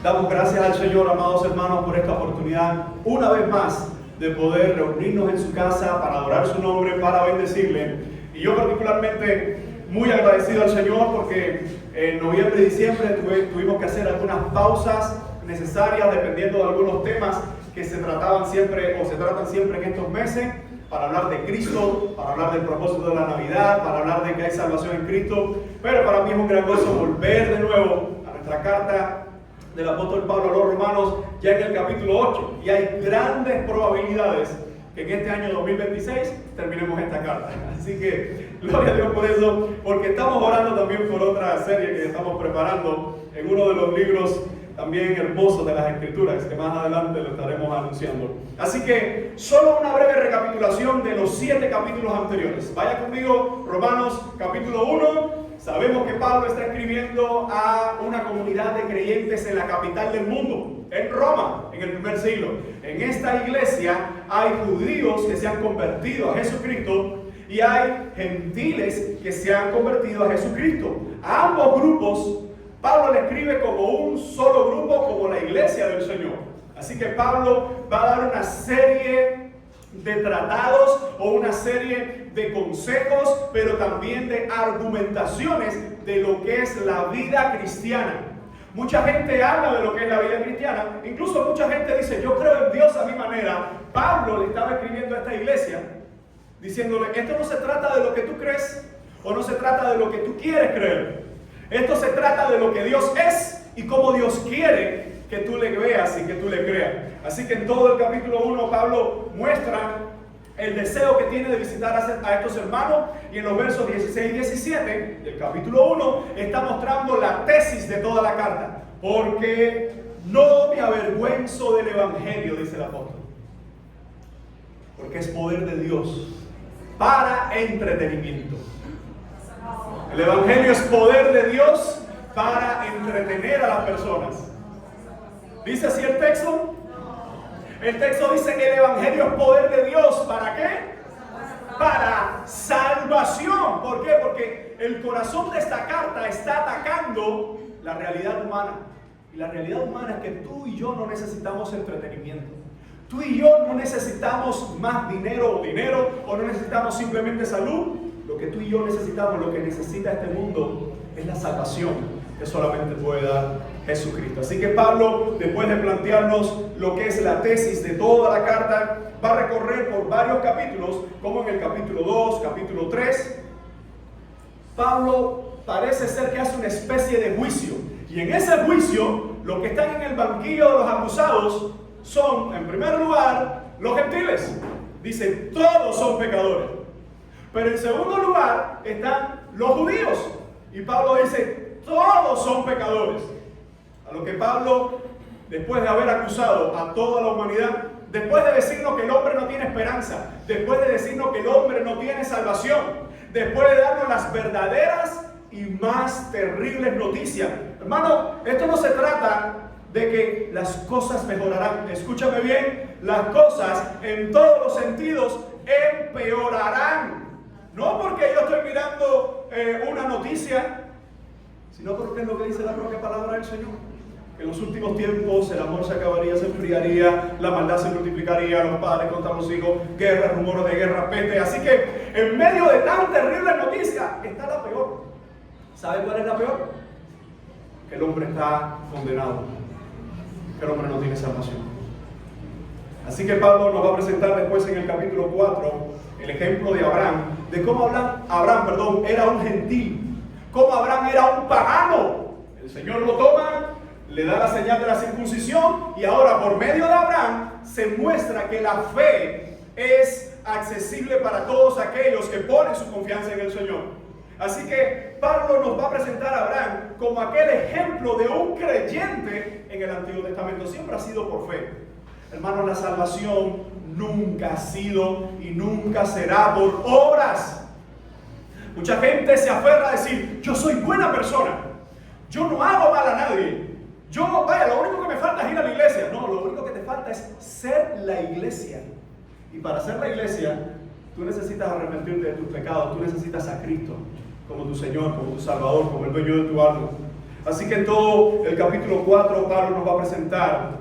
Damos gracias al Señor, amados hermanos, por esta oportunidad, una vez más, de poder reunirnos en su casa para adorar su nombre, para bendecirle. Y yo particularmente muy agradecido al Señor porque en noviembre y diciembre tuvimos que hacer algunas pausas necesarias dependiendo de algunos temas que se trataban siempre o se tratan siempre en estos meses, para hablar de Cristo, para hablar del propósito de la Navidad, para hablar de que hay salvación en Cristo. Pero para mí es un gran gozo volver de nuevo a nuestra carta del apóstol Pablo a los Romanos, ya en el capítulo 8, y hay grandes probabilidades que en este año 2026 terminemos esta carta. Así que gloria a Dios por eso, porque estamos orando también por otra serie que estamos preparando en uno de los libros también hermosos de las Escrituras, que más adelante lo estaremos anunciando. Así que solo una breve recapitulación de los 7 capítulos anteriores. Vaya conmigo, Romanos capítulo 1. Sabemos que Pablo está escribiendo a una comunidad de creyentes en la capital del mundo, en Roma, en el primer siglo. En esta iglesia hay judíos que se han convertido a Jesucristo y hay gentiles que se han convertido a Jesucristo. A ambos grupos Pablo le escribe como un solo grupo, como la iglesia del Señor. Así que Pablo va a dar una serie de tratados o una serie de consejos, pero también de argumentaciones de lo que es la vida cristiana. Mucha gente habla de lo que es la vida cristiana, incluso mucha gente dice, yo creo en Dios a mi manera. Pablo le estaba escribiendo a esta iglesia, diciéndole, esto no se trata de lo que tú crees, o no se trata de lo que tú quieres creer. Esto se trata de lo que Dios es y cómo Dios quiere que tú le veas y que tú le creas. Así que en todo el capítulo 1 Pablo muestra el deseo que tiene de visitar a estos hermanos, y en los versos 16 y 17 del capítulo 1 está mostrando la tesis de toda la carta. Porque no me avergüenzo del evangelio, dice el apóstol, porque es poder de Dios para entretenimiento. El evangelio es poder de Dios para entretener a las personas. ¿Dice así el texto? El texto dice que el evangelio es poder de Dios. ¿Para qué? Para salvación. ¿Por qué? Porque el corazón de esta carta está atacando la realidad humana. Y la realidad humana es que tú y yo no necesitamos entretenimiento. Tú y yo no necesitamos más dinero, o no necesitamos simplemente salud. Lo que tú y yo necesitamos, lo que necesita este mundo, es la salvación que solamente puede dar Jesucristo. Así que Pablo, después de plantearnos lo que es la tesis de toda la carta, va a recorrer por varios capítulos, como en el capítulo 2, capítulo 3. Pablo parece ser que hace una especie de juicio. Y en ese juicio, los que están en el banquillo de los acusados son, en primer lugar, los gentiles. Dice, todos son pecadores. Pero en segundo lugar están los judíos. Y Pablo dice, todos son pecadores. A lo que Pablo, después de haber acusado a toda la humanidad, después de decirnos que el hombre no tiene esperanza, después de decirnos que el hombre no tiene salvación, después de darnos las verdaderas y más terribles noticias. Hermano, esto no se trata de que las cosas mejorarán. Escúchame bien, las cosas en todos los sentidos empeorarán. No porque yo estoy mirando una noticia, sino porque es lo que dice la propia palabra del Señor. Que en los últimos tiempos el amor se acabaría, se enfriaría, la maldad se multiplicaría, los padres contra los hijos, guerras, rumores de guerra, peste. Así que en medio de tan terrible noticia está la peor. ¿Sabe cuál es la peor? Que el hombre está condenado, que el hombre no tiene salvación. Así que Pablo nos va a presentar después en el capítulo 4 el ejemplo de Abraham, de cómo Abraham era un gentil, cómo Abraham era un pagano. El Señor lo toma, le da la señal de la circuncisión, y ahora por medio de Abraham se muestra que la fe es accesible para todos aquellos que ponen su confianza en el Señor. Así que Pablo nos va a presentar a Abraham como aquel ejemplo de un creyente en el Antiguo Testamento. Siempre ha sido por fe. Hermanos, la salvación nunca ha sido y nunca será por obras. Mucha gente se aferra a decir, yo soy buena persona, yo no hago mal a nadie, lo único que me falta es ir a la iglesia. No, lo único que te falta es ser la iglesia. Y para ser la iglesia, tú necesitas arrepentirte de tus pecados, tú necesitas a Cristo como tu Señor, como tu Salvador, como el dueño de tu alma. Así que en todo el capítulo 4 Pablo nos va a presentar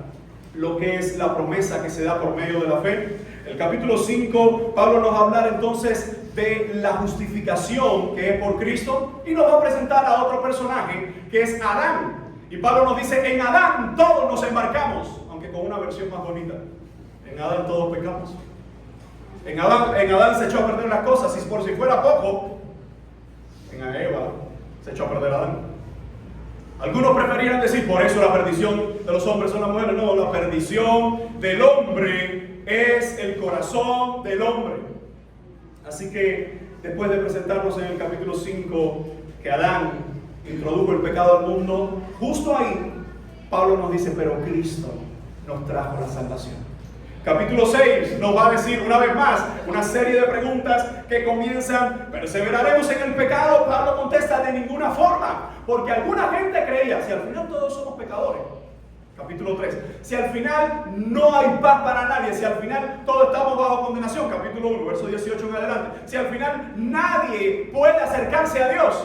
lo que es la promesa que se da por medio de la fe. El capítulo 5 Pablo nos va a hablar entonces de la justificación que es por Cristo y nos va a presentar a otro personaje que es Adán. Y Pablo nos dice, en Adán todos nos embarcamos, aunque con una versión más bonita. En Adán todos pecamos. En Adán se echó a perder las cosas, y por si fuera poco, en Eva se echó a perder Adán. Algunos preferían decir, por eso la perdición de los hombres son las mujeres. No, la perdición del hombre es el corazón del hombre. Así que después de presentarnos en el capítulo 5 que Adán introdujo el pecado al mundo, justo ahí Pablo nos dice, pero Cristo nos trajo la salvación. Capítulo 6 nos va a decir una vez más una serie de preguntas que comienzan, ¿perseveraremos en el pecado? Pablo contesta, de ninguna forma, porque alguna gente creía, si al final todos somos pecadores. Capítulo 3, si al final no hay paz para nadie, si al final todos estamos bajo condenación. Capítulo 1, verso 18 en adelante, si al final nadie puede acercarse a Dios,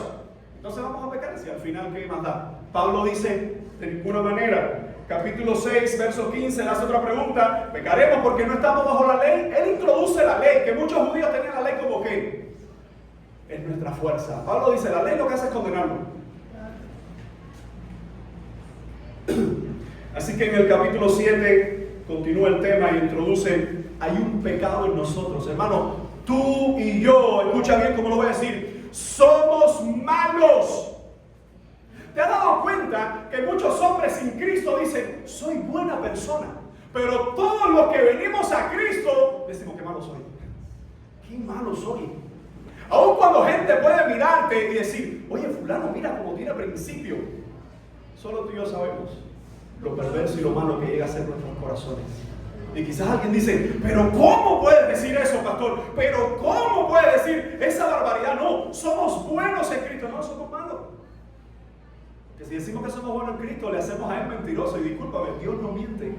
entonces vamos a pecar. Si al final, ¿qué más da? Pablo dice, de ninguna manera. Capítulo 6, verso 15, le hace otra pregunta, ¿pecaremos porque no estamos bajo la ley? Él introduce la ley, que muchos judíos tenían la ley como que es nuestra fuerza. Pablo dice, la ley lo que hace es condenarnos. Así que en el capítulo 7 continúa el tema y introduce, hay un pecado en nosotros, hermano. Tú y yo, escucha bien cómo lo voy a decir, somos malos. ¿Te has dado cuenta que muchos hombres sin Cristo dicen, soy buena persona? Pero todos los que venimos a Cristo decimos, qué malo soy. Qué malo soy. Aun cuando gente puede mirarte y decir, oye, fulano, mira cómo tiene principio. Solo tú y yo sabemos lo perverso y lo malo que llega a ser nuestros corazones. Y quizás alguien dice, pero ¿cómo puedes decir eso, pastor? ¿Pero cómo puedes decir esa barbaridad? No, somos buenos en Cristo, no somos malos. Que si decimos que somos buenos en Cristo, le hacemos a Él mentiroso. Y discúlpame, Dios no miente.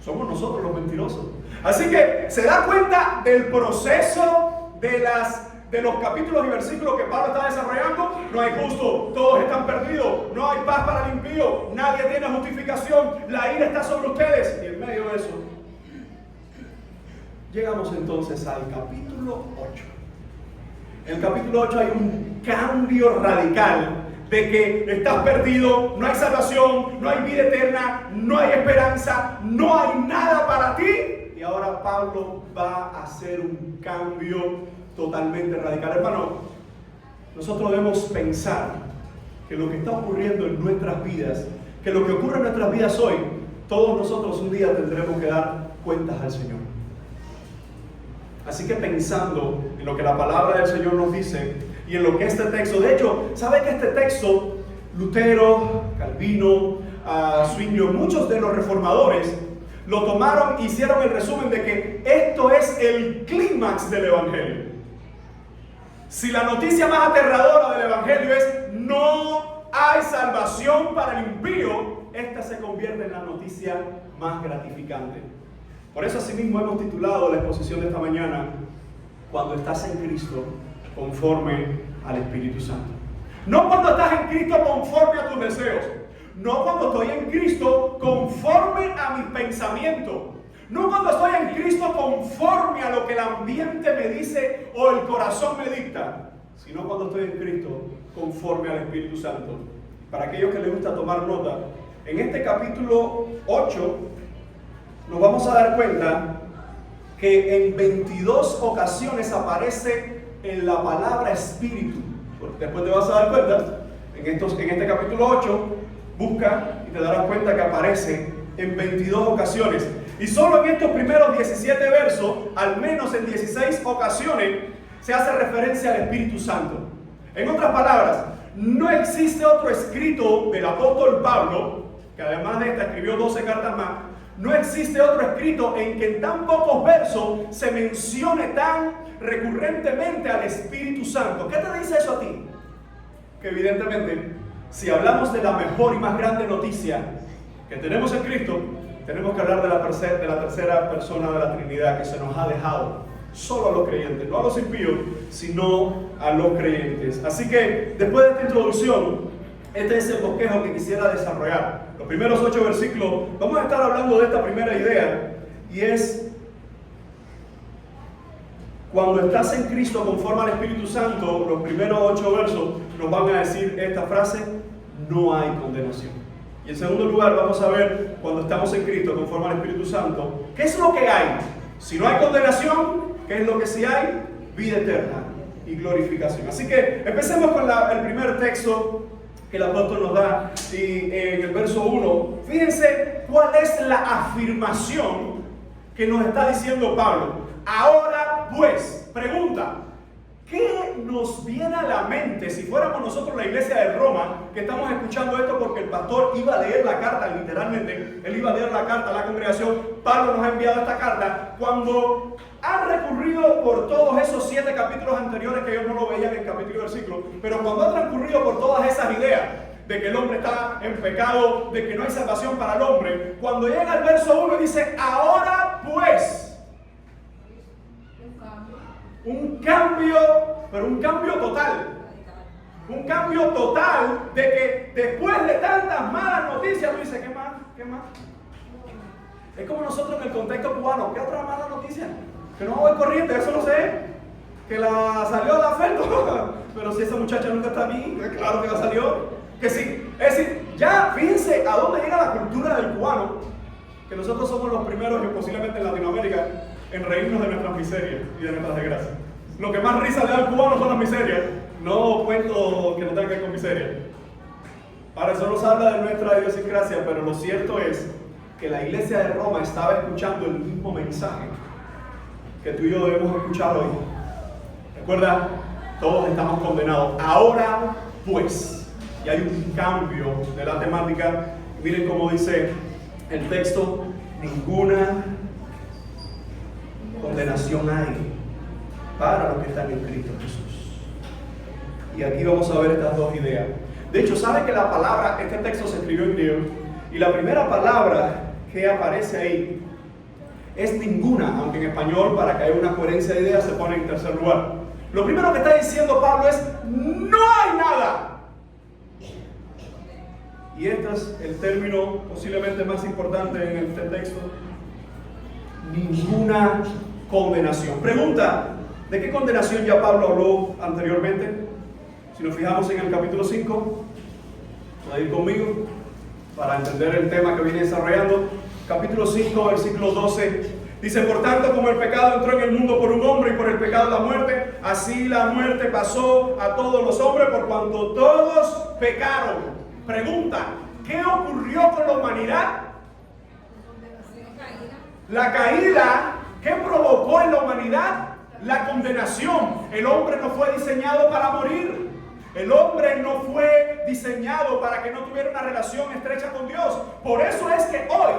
Somos nosotros los mentirosos. Así que se da cuenta del proceso de los capítulos y versículos que Pablo está desarrollando. No hay justo, todos están perdidos, no hay paz para el impío, nadie tiene justificación, la ira está sobre ustedes. Y en medio de eso, llegamos entonces al capítulo 8. En el capítulo 8 hay un cambio radical de que estás perdido, no hay salvación, no hay vida eterna, no hay esperanza, no hay nada para ti. Y ahora Pablo va a hacer un cambio totalmente radical. Hermano, nosotros debemos pensar que lo que está ocurriendo en nuestras vidas, que lo que ocurre en nuestras vidas hoy, todos nosotros un día tendremos que dar cuentas al Señor. Así que pensando en lo que la palabra del Señor nos dice y en lo que este texto, de hecho, ¿sabe que este texto, Lutero, Calvino, Zwinglio, muchos de los reformadores lo tomaron e hicieron el resumen de que esto es el clímax del Evangelio? Si la noticia más aterradora del Evangelio es no hay salvación para el impío, esta se convierte en la noticia más gratificante. Por eso asimismo hemos titulado la exposición de esta mañana, cuando estás en Cristo conforme al Espíritu Santo. No cuando estás en Cristo conforme a tus deseos, no cuando estoy en Cristo conforme a mis pensamientos, no cuando estoy en Cristo conforme a lo que el ambiente me dice o el corazón me dicta, sino cuando estoy en Cristo conforme al Espíritu Santo. Para aquellos que les gusta tomar nota, en este capítulo 8 nos vamos a dar cuenta que en 22 ocasiones aparece en la palabra espíritu. Después te vas a dar cuenta, en este capítulo 8, busca y te darás cuenta que aparece en 22 ocasiones. Y solo en estos primeros 17 versos, al menos en 16 ocasiones, se hace referencia al Espíritu Santo. En otras palabras, no existe otro escrito del apóstol Pablo, que además de esta escribió 12 cartas más. No existe otro escrito en que en tan pocos versos se mencione tan recurrentemente al Espíritu Santo. ¿Qué te dice eso a ti? Que evidentemente, si hablamos de la mejor y más grande noticia que tenemos en Cristo, tenemos que hablar de la tercera persona de la Trinidad que se nos ha dejado solo a los creyentes, no a los impíos, sino a los creyentes. Así que después de esta introducción, Este es el bosquejo que quisiera desarrollar. Los primeros 8 versículos, vamos a estar hablando de esta primera idea, y es: cuando estás en Cristo conforme al Espíritu Santo, los primeros 8 versos nos van a decir esta frase: no hay condenación. Y en segundo lugar, vamos a ver, cuando estamos en Cristo conforme al Espíritu Santo, ¿qué es lo que hay? Si no hay condenación, ¿qué es lo que sí hay? Vida eterna y glorificación. Así que empecemos con el primer texto que el apóstol nos da, y en el verso 1, fíjense cuál es la afirmación que nos está diciendo Pablo. Ahora pues, pregunta, ¿qué nos viene a la mente si fuéramos nosotros la iglesia de Roma, que estamos escuchando esto porque el pastor iba a leer la carta, literalmente, él iba a leer la carta a la congregación? Pablo nos ha enviado esta carta cuando han recurrido por todos esos 7 capítulos anteriores, que ellos no lo veían en el capítulo y versículo, pero cuando han transcurrido por todas esas ideas de que el hombre está en pecado, de que no hay salvación para el hombre, cuando llega el verso 1 dice: ahora pues. Un cambio, pero un cambio total. Un cambio total de que después de tantas malas noticias, tú dices: ¿qué más? ¿Qué más? Es como nosotros en el contexto cubano. ¿Qué otra mala noticia? Que no voy corriente, eso no sé. Que la salió la oferta. Pero si esa muchacha nunca está aquí, claro que la salió. Que sí. Es decir, ya fíjense a dónde llega la cultura del cubano. Que nosotros somos los primeros, y posiblemente en Latinoamérica, en reírnos de nuestras miserias y de nuestras desgracias. Lo que más risa le da al cubano son las miserias, no cuentos que no tengan que ver con miseria. Ahora, eso nos habla de nuestra idiosincrasia, pero lo cierto es que la iglesia de Roma estaba escuchando el mismo mensaje que tú y yo debemos escuchar hoy. Recuerda, todos estamos condenados. Ahora pues, y hay un cambio de la temática. Miren cómo dice el texto: ninguna condenación hay para los que están en Cristo Jesús. Y aquí vamos a ver estas dos ideas. De hecho, ¿sabe que la palabra, este texto se escribió en griego, y la primera palabra que aparece ahí es ninguna, aunque en español, para que haya una coherencia de ideas, se pone en tercer lugar? Lo primero que está diciendo Pablo es: no hay nada. Y este es el término posiblemente más importante en este texto: ninguna condenación. Pregunta: ¿de qué condenación ya Pablo habló anteriormente? Si nos fijamos en el capítulo 5, ¿puede ir conmigo para entender el tema que viene desarrollando? Capítulo 5, versículo 12, dice: por tanto, como el pecado entró en el mundo por un hombre, y por el pecado la muerte, así la muerte pasó a todos los hombres, por cuanto todos pecaron. Pregunta: ¿qué ocurrió con la humanidad? La caída. ¿Qué provocó en la humanidad? La condenación. El hombre no fue diseñado para morir. El hombre no fue diseñado para que no tuviera una relación estrecha con Dios. Por eso es que hoy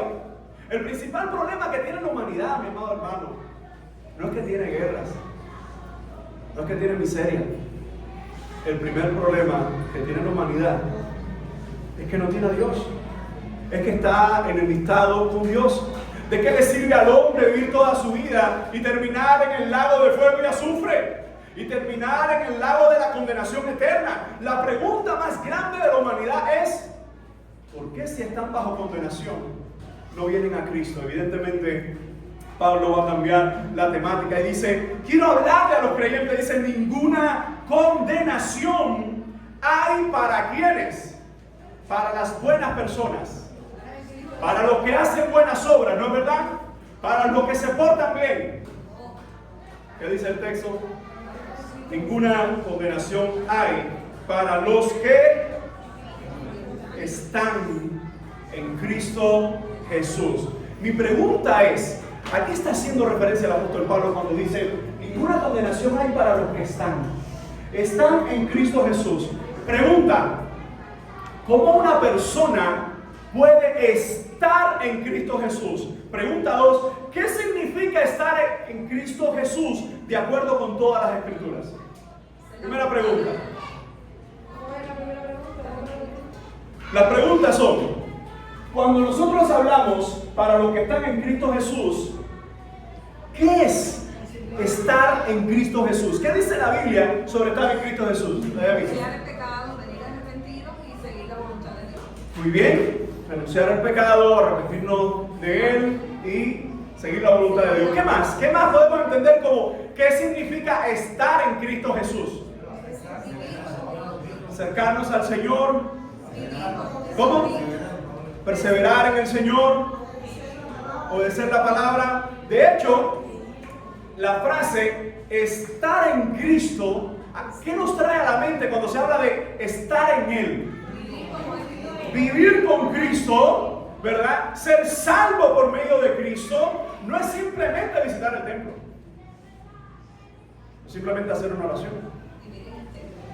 el principal problema que tiene la humanidad, mi amado hermano, no es que tiene guerras, no es que tiene miseria. El primer problema que tiene la humanidad es que no tiene a Dios. Es que está enemistado con Dios. ¿De qué le sirve al hombre vivir toda su vida y terminar en el lago de fuego y azufre? Y terminar en el lago de la condenación eterna. La pregunta más grande de la humanidad es: ¿por qué si están bajo condenación no vienen a Cristo? Evidentemente Pablo va a cambiar la temática y dice: quiero hablarle a los creyentes. Dice: ninguna condenación hay para quienes, para las buenas personas, para los que hacen buenas obras, ¿no es verdad? Para los que se portan bien. ¿Qué dice el texto? Ninguna condenación hay para los que están en Cristo Jesús. Mi pregunta es: ¿a qué está haciendo referencia el apóstol Pablo cuando dice ninguna condenación hay para los que están en Cristo Jesús? Pregunta: ¿cómo una persona puede estar en Cristo Jesús? Pregunta 2: ¿qué significa estar en Cristo Jesús de acuerdo con todas las Escrituras? Primera pregunta. Las preguntas son: cuando nosotros hablamos para los que están en Cristo Jesús, ¿qué es estar en Cristo Jesús? ¿Qué dice la Biblia sobre estar en Cristo Jesús? Dejar el pecado, venir arrepentidos y seguir Muy bien, renunciar al pecado, arrepentirnos de él y seguir la voluntad de Dios. ¿Qué más? ¿Qué más podemos entender como qué significa estar en Cristo Jesús? Acercarnos al Señor. ¿Cómo? Perseverar en el Señor. Obedecer la palabra. De hecho, la frase estar en Cristo, ¿qué nos trae a la mente cuando se habla de estar en Él? Vivir con Cristo, ¿verdad? Ser salvo por medio de Cristo no es simplemente visitar el templo. No es simplemente hacer una oración.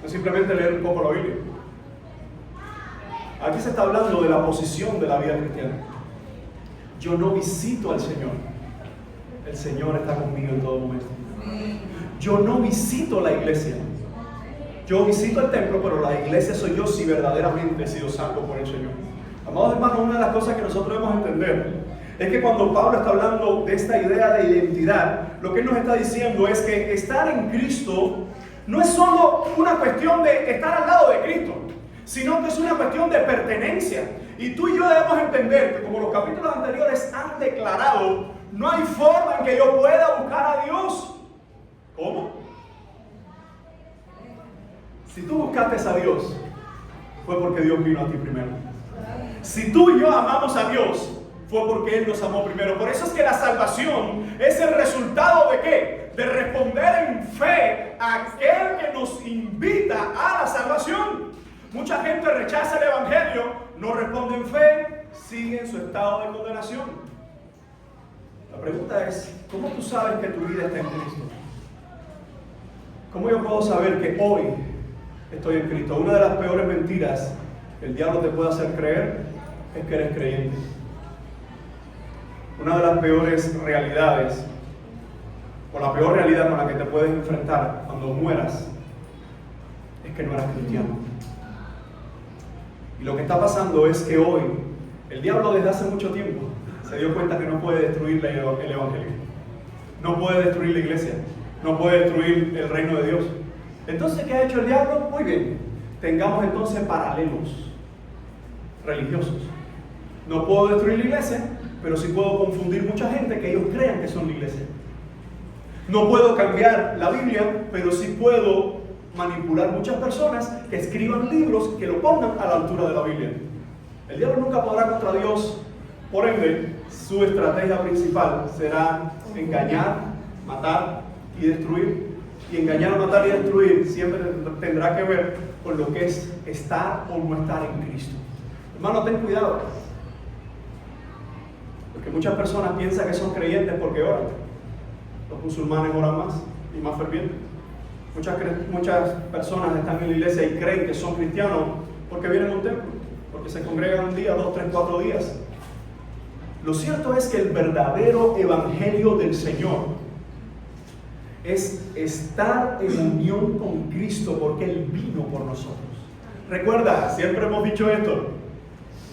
No es simplemente leer un poco la Biblia. Aquí se está hablando de la posición de la vida cristiana. Yo no visito al Señor. El Señor está conmigo en todo momento. Yo no visito la iglesia. Yo visito el templo, pero la iglesia soy yo si verdaderamente he sido salvo por el Señor. Amados hermanos, una de las cosas que nosotros debemos entender es que cuando Pablo está hablando de esta idea de identidad, lo que él nos está diciendo es que estar en Cristo no es solo una cuestión de estar al lado de Cristo, sino que es una cuestión de pertenencia. Y tú y yo debemos entender que, como los capítulos anteriores han declarado, no hay forma en que yo pueda buscar a Dios. ¿Cómo? Si tú buscaste a Dios, fue porque Dios vino a ti primero. Si tú y yo amamos a Dios, fue porque Él nos amó primero. Por eso es que la salvación es el resultado ¿de qué? De responder en fe a aquel que nos invita a la salvación. Mucha gente rechaza el Evangelio, no responde en fe, sigue en su estado de condenación. La pregunta es, ¿cómo tú sabes que tu vida está en Cristo? ¿Cómo yo puedo saber que hoy estoy en Cristo? Una de las peores mentiras que el diablo te puede hacer creer es que eres creyente. Una de las peores realidades, o la peor realidad con la que te puedes enfrentar cuando mueras, es que no eras cristiano. Y lo que está pasando es que hoy, el diablo desde hace mucho tiempo se dio cuenta que no puede destruir el Evangelio. No puede destruir la iglesia. No puede destruir el reino de Dios. Entonces, ¿qué ha hecho el diablo? Muy bien, tengamos entonces paralelos religiosos. No puedo destruir la iglesia, pero sí puedo confundir mucha gente que ellos crean que son la iglesia. No puedo cambiar la Biblia, pero sí puedo manipular muchas personas que escriban libros que lo pongan a la altura de la Biblia. El diablo nunca podrá contra Dios, por ende, su estrategia principal será engañar, matar y destruir. Y engañar, matar y destruir siempre tendrá que ver con lo que es estar o no estar en Cristo. Hermano, ten cuidado. Porque muchas personas piensan que son creyentes porque oran. Los musulmanes oran más y más fervientes. Muchas personas están en la iglesia y creen que son cristianos porque vienen a un templo, porque se congregan un día, 2, 3, 4 días. Lo cierto es que el verdadero evangelio del Señor es estar en unión con Cristo porque Él vino por nosotros. Recuerda, siempre hemos dicho esto,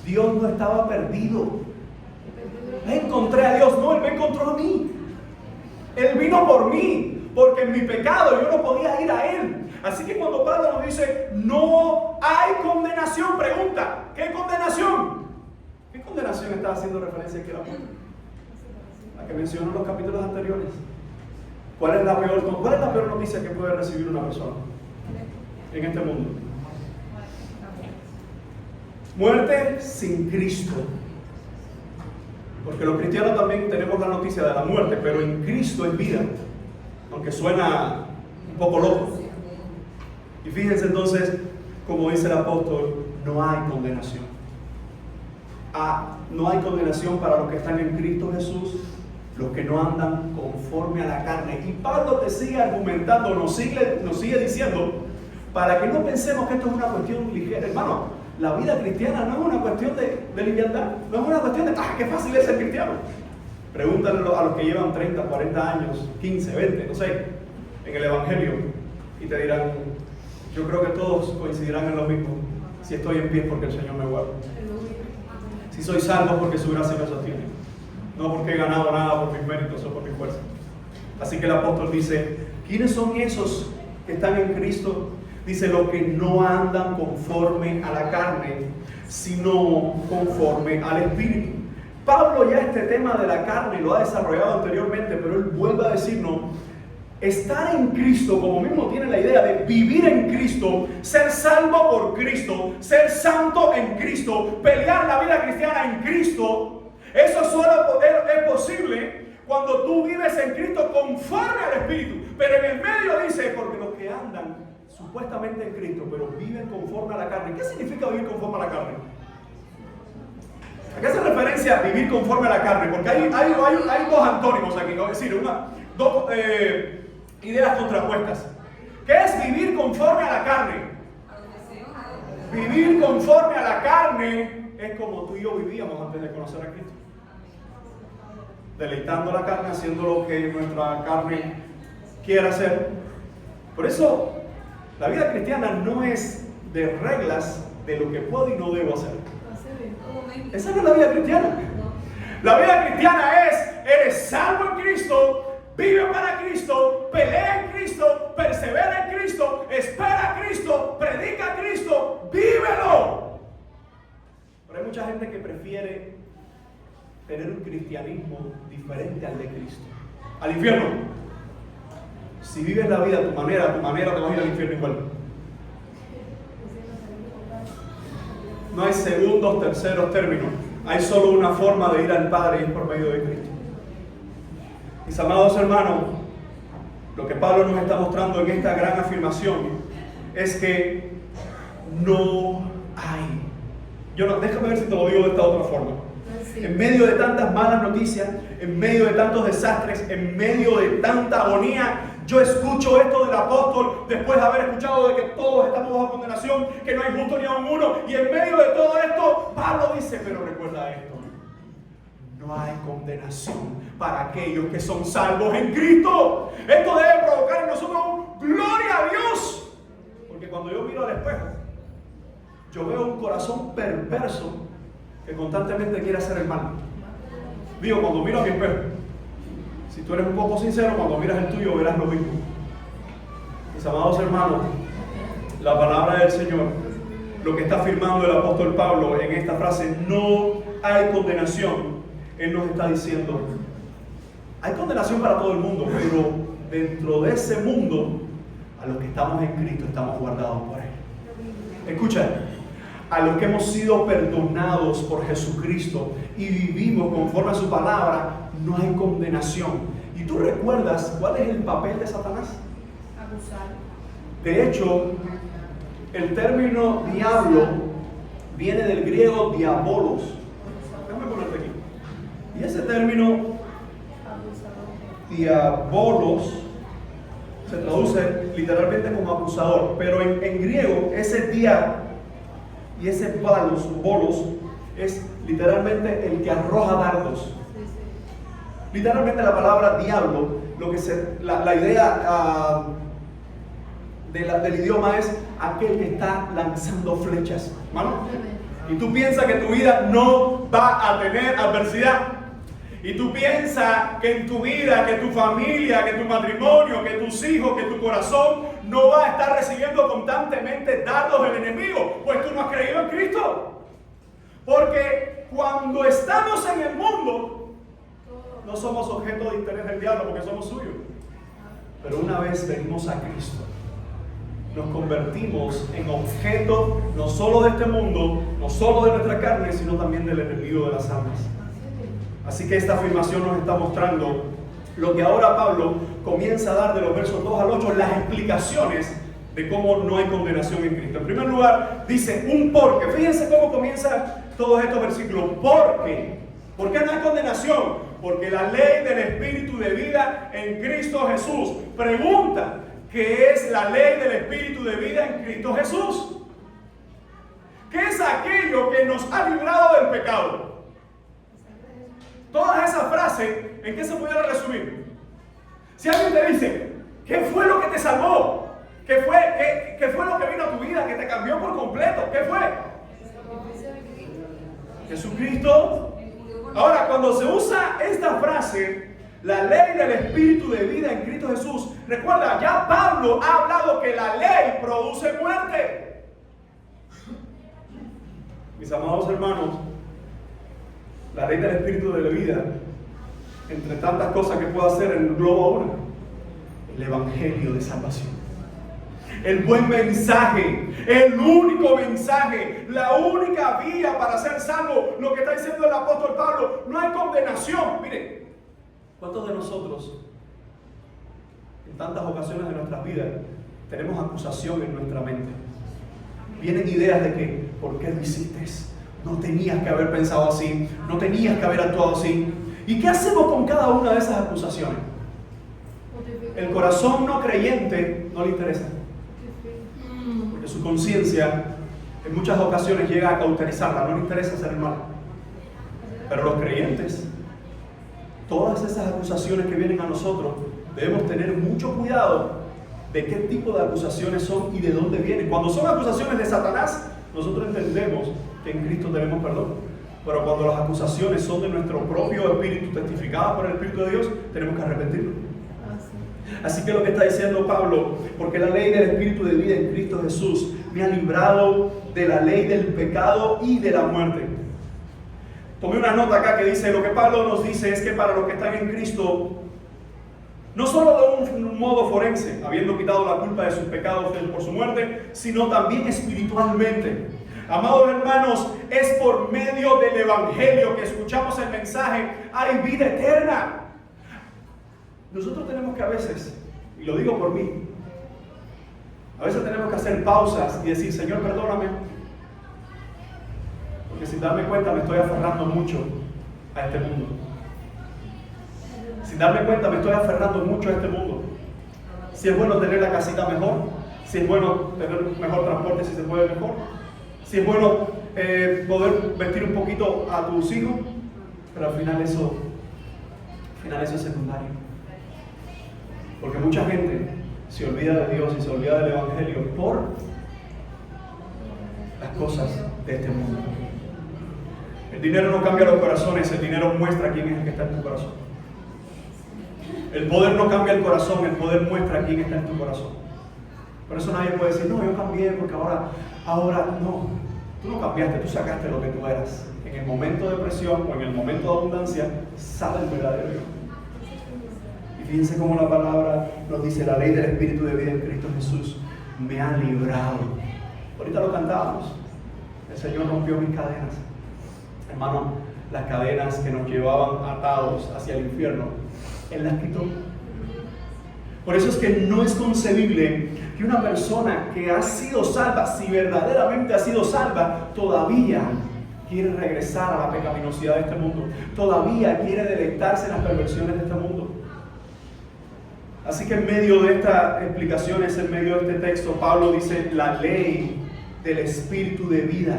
Dios no estaba perdido. Encontré a Dios, no, Él me encontró a mí. Él vino por mí, porque en mi pecado yo no podía ir a Él. Así que cuando Pablo nos dice, no hay condenación, pregunta, ¿qué condenación? ¿Qué condenación está haciendo referencia aquí a la muerte? La que mencionó en los capítulos anteriores. ¿Cuál es la peor noticia que puede recibir una persona en este mundo? Muerte sin Cristo. Porque los cristianos también tenemos la noticia de la muerte, pero en Cristo es vida. Aunque suena un poco loco. Y fíjense entonces, como dice el apóstol, no hay condenación. No hay condenación para los que están en Cristo Jesús, los que no andan conforme a la carne. Y Pablo te sigue argumentando, nos sigue diciendo, para que no pensemos que esto es una cuestión ligera. Hermano, la vida cristiana no es una cuestión de liviandad, no es una cuestión de, qué fácil es ser cristiano. Pregúntale a los que llevan 30, 40 años, 15, 20, no sé, en el Evangelio, y te dirán, yo creo que todos coincidirán en lo mismo. Si estoy en pie es porque el Señor me guarda. Si soy salvo es porque su gracia me sostiene. No porque he ganado nada por mis méritos o por mi fuerza. Así que el apóstol dice, ¿quiénes son esos que están en Cristo? Dice, los que no andan conforme a la carne, sino conforme al Espíritu. Pablo ya este tema de la carne lo ha desarrollado anteriormente, pero él vuelve a decirnos, estar en Cristo, como mismo tiene la idea de vivir en Cristo, ser salvo por Cristo, ser santo en Cristo, pelear la vida cristiana en Cristo. Eso solo es posible cuando tú vives en Cristo conforme al Espíritu. Pero en el medio dice, porque los que andan supuestamente en Cristo, pero viven conforme a la carne. ¿Qué significa vivir conforme a la carne? ¿A qué hace referencia vivir conforme a la carne? Porque hay dos antónimos aquí, ¿no? Es decir, dos ideas contrapuestas. ¿Qué es vivir conforme a la carne? Vivir conforme a la carne es como tú y yo vivíamos antes de conocer a Cristo. Deleitando la carne, haciendo lo que nuestra carne quiera hacer. Por eso, la vida cristiana no es de reglas de lo que puedo y no debo hacer. Esa no es la vida cristiana. La vida cristiana es, eres salvo en Cristo, vive para Cristo, pelea en Cristo, persevera en Cristo, espera a Cristo, predica a Cristo, vívelo. Pero hay mucha gente que prefiere tener un cristianismo diferente al de Cristo. Al infierno. Si vives la vida a tu manera te vas a ir al infierno igual. No hay segundos, terceros términos. Hay solo una forma de ir al Padre y es por medio de Cristo. Mis amados hermanos, lo que Pablo nos está mostrando en esta gran afirmación es que no hay. Déjame ver si te lo digo de esta otra forma. En medio de tantas malas noticias, en medio de tantos desastres, en medio de tanta agonía, yo escucho esto del apóstol después de haber escuchado de que todos estamos bajo condenación, que no hay justo ni aun uno, y en medio de todo esto, Pablo dice, pero recuerda esto, no hay condenación para aquellos que son salvos en Cristo. Esto debe provocar en nosotros gloria a Dios, porque cuando yo miro al espejo, yo veo un corazón perverso que constantemente quiere hacer el mal. Digo, cuando miro a mi espejo, si tú eres un poco sincero, cuando miras el tuyo verás lo mismo. Mis amados hermanos, la palabra del Señor, lo que está afirmando el apóstol Pablo en esta frase, no hay condenación. Él nos está diciendo, hay condenación para todo el mundo, pero dentro de ese mundo, a los que estamos en Cristo, estamos guardados por Él. Escucha, a los que hemos sido perdonados por Jesucristo y vivimos conforme a su palabra, no hay condenación. ¿Y tú recuerdas cuál es el papel de Satanás? Abusar. De hecho, el término diablo viene del griego diabolos. Déjame ponerte aquí. Y ese término diabolos se traduce literalmente como acusador, pero en griego ese dia y ese bolos es literalmente el que arroja dardos. Literalmente la palabra diablo, la idea del idioma es aquel que está lanzando flechas, ¿vale? Y tú piensas que tu vida no va a tener adversidad. Y tú piensas que en tu vida, que tu familia, que tu matrimonio, que tus hijos, que tu corazón no va a estar recibiendo constantemente dardos del enemigo, pues tú no has creído en Cristo. Porque cuando estamos en el mundo, no somos objeto de interés del diablo porque somos suyos. Pero una vez venimos a Cristo, nos convertimos en objeto no solo de este mundo, no solo de nuestra carne, sino también del enemigo de las almas. Así que esta afirmación nos está mostrando lo que ahora Pablo comienza a dar de los versos 2 al 8, las explicaciones de cómo no hay condenación en Cristo. En primer lugar, dice un porque. Fíjense cómo comienza todos estos versículos. ¿Por qué? ¿Por qué no hay condenación? Porque la ley del Espíritu de vida en Cristo Jesús. Pregunta, ¿qué es la ley del Espíritu de vida en Cristo Jesús? ¿Qué es aquello que nos ha librado del pecado? Todas esas frases, ¿en qué se pudiera resumir? Si alguien te dice, ¿qué fue lo que te salvó? ¿Qué fue lo que vino a tu vida, que te cambió por completo? ¿Qué fue? Jesucristo. Ahora, cuando se usa esta frase, la ley del Espíritu de vida en Cristo Jesús, recuerda, ya Pablo ha hablado que la ley produce muerte. Mis amados hermanos, la ley del Espíritu de la vida, entre tantas cosas que puedo hacer, engloba una: el Evangelio de salvación. El buen mensaje, el único mensaje, la única vía para ser salvo. Lo que está diciendo el apóstol Pablo: no hay condenación. Mire, ¿cuántos de nosotros en tantas ocasiones de nuestras vidas tenemos acusación en nuestra mente? Vienen ideas de que, ¿por qué lo hiciste? No tenías que haber pensado así, no tenías que haber actuado así. ¿Y qué hacemos con cada una de esas acusaciones? El corazón no creyente no le interesa, porque su conciencia en muchas ocasiones llega a cauterizarla, no le interesa hacer el mal. Pero los creyentes, todas esas acusaciones que vienen a nosotros, debemos tener mucho cuidado de qué tipo de acusaciones son y de dónde vienen. Cuando son acusaciones de Satanás, nosotros entendemos que en Cristo tenemos perdón. Pero cuando las acusaciones son de nuestro propio espíritu, testificadas por el Espíritu de Dios, tenemos que arrepentirnos. Así que lo que está diciendo Pablo: porque la ley del Espíritu de vida en Cristo Jesús me ha librado de la ley del pecado y de la muerte. Tomé una nota acá que dice: lo que Pablo nos dice es que para los que están en Cristo, no solo de un modo forense, habiendo quitado la culpa de sus pecados por su muerte, sino también espiritualmente. Amados hermanos, es por medio del Evangelio que escuchamos el mensaje: hay vida eterna. Nosotros tenemos que a veces, y lo digo por mí, a veces tenemos que hacer pausas y decir: Señor, perdóname, porque sin darme cuenta me estoy aferrando mucho a este mundo. Sin darme cuenta me estoy aferrando mucho a este mundo. Si es bueno tener la casita mejor, si es bueno tener mejor transporte, si se puede mejor, si es bueno poder vestir un poquito a tus hijos, pero al final eso es secundario. Porque mucha gente se olvida de Dios y se olvida del Evangelio por las cosas de este mundo. El dinero no cambia los corazones, el dinero muestra quién es el que está en tu corazón. El poder no cambia el corazón, el poder muestra quién está en tu corazón. Por eso nadie puede decir: no, yo cambié porque ahora no. Tú no cambiaste, tú sacaste lo que tú eras. En el momento de presión o en el momento de abundancia sale el verdadero yo. Y fíjense cómo la palabra nos dice: la ley del Espíritu de vida en Cristo Jesús me ha librado. Ahorita lo cantábamos: el Señor rompió mis cadenas. Hermano, las cadenas que nos llevaban atados hacia el infierno, Él las quitó. Por eso es que no es concebible que una persona que ha sido salva, si verdaderamente ha sido salva, todavía quiere regresar a la pecaminosidad de este mundo, todavía quiere deleitarse en las perversiones de este mundo. Así que en medio de estas explicaciones, en medio de este texto, Pablo dice: la ley del Espíritu de vida.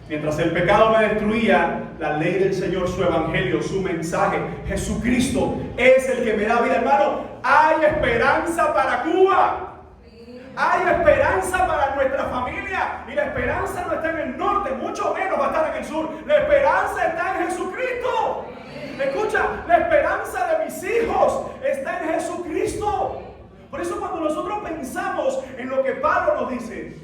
Mientras el pecado me destruía, la ley del Señor, su evangelio, su mensaje, Jesucristo es el que me da vida. Hermano, hay esperanza para Cuba. Hay esperanza para nuestra familia. Y la esperanza no está en el norte, mucho menos va a estar en el sur. La esperanza está en Jesucristo. Escucha, la esperanza de mis hijos está en Jesucristo. Por eso cuando nosotros pensamos en lo que Pablo nos dice,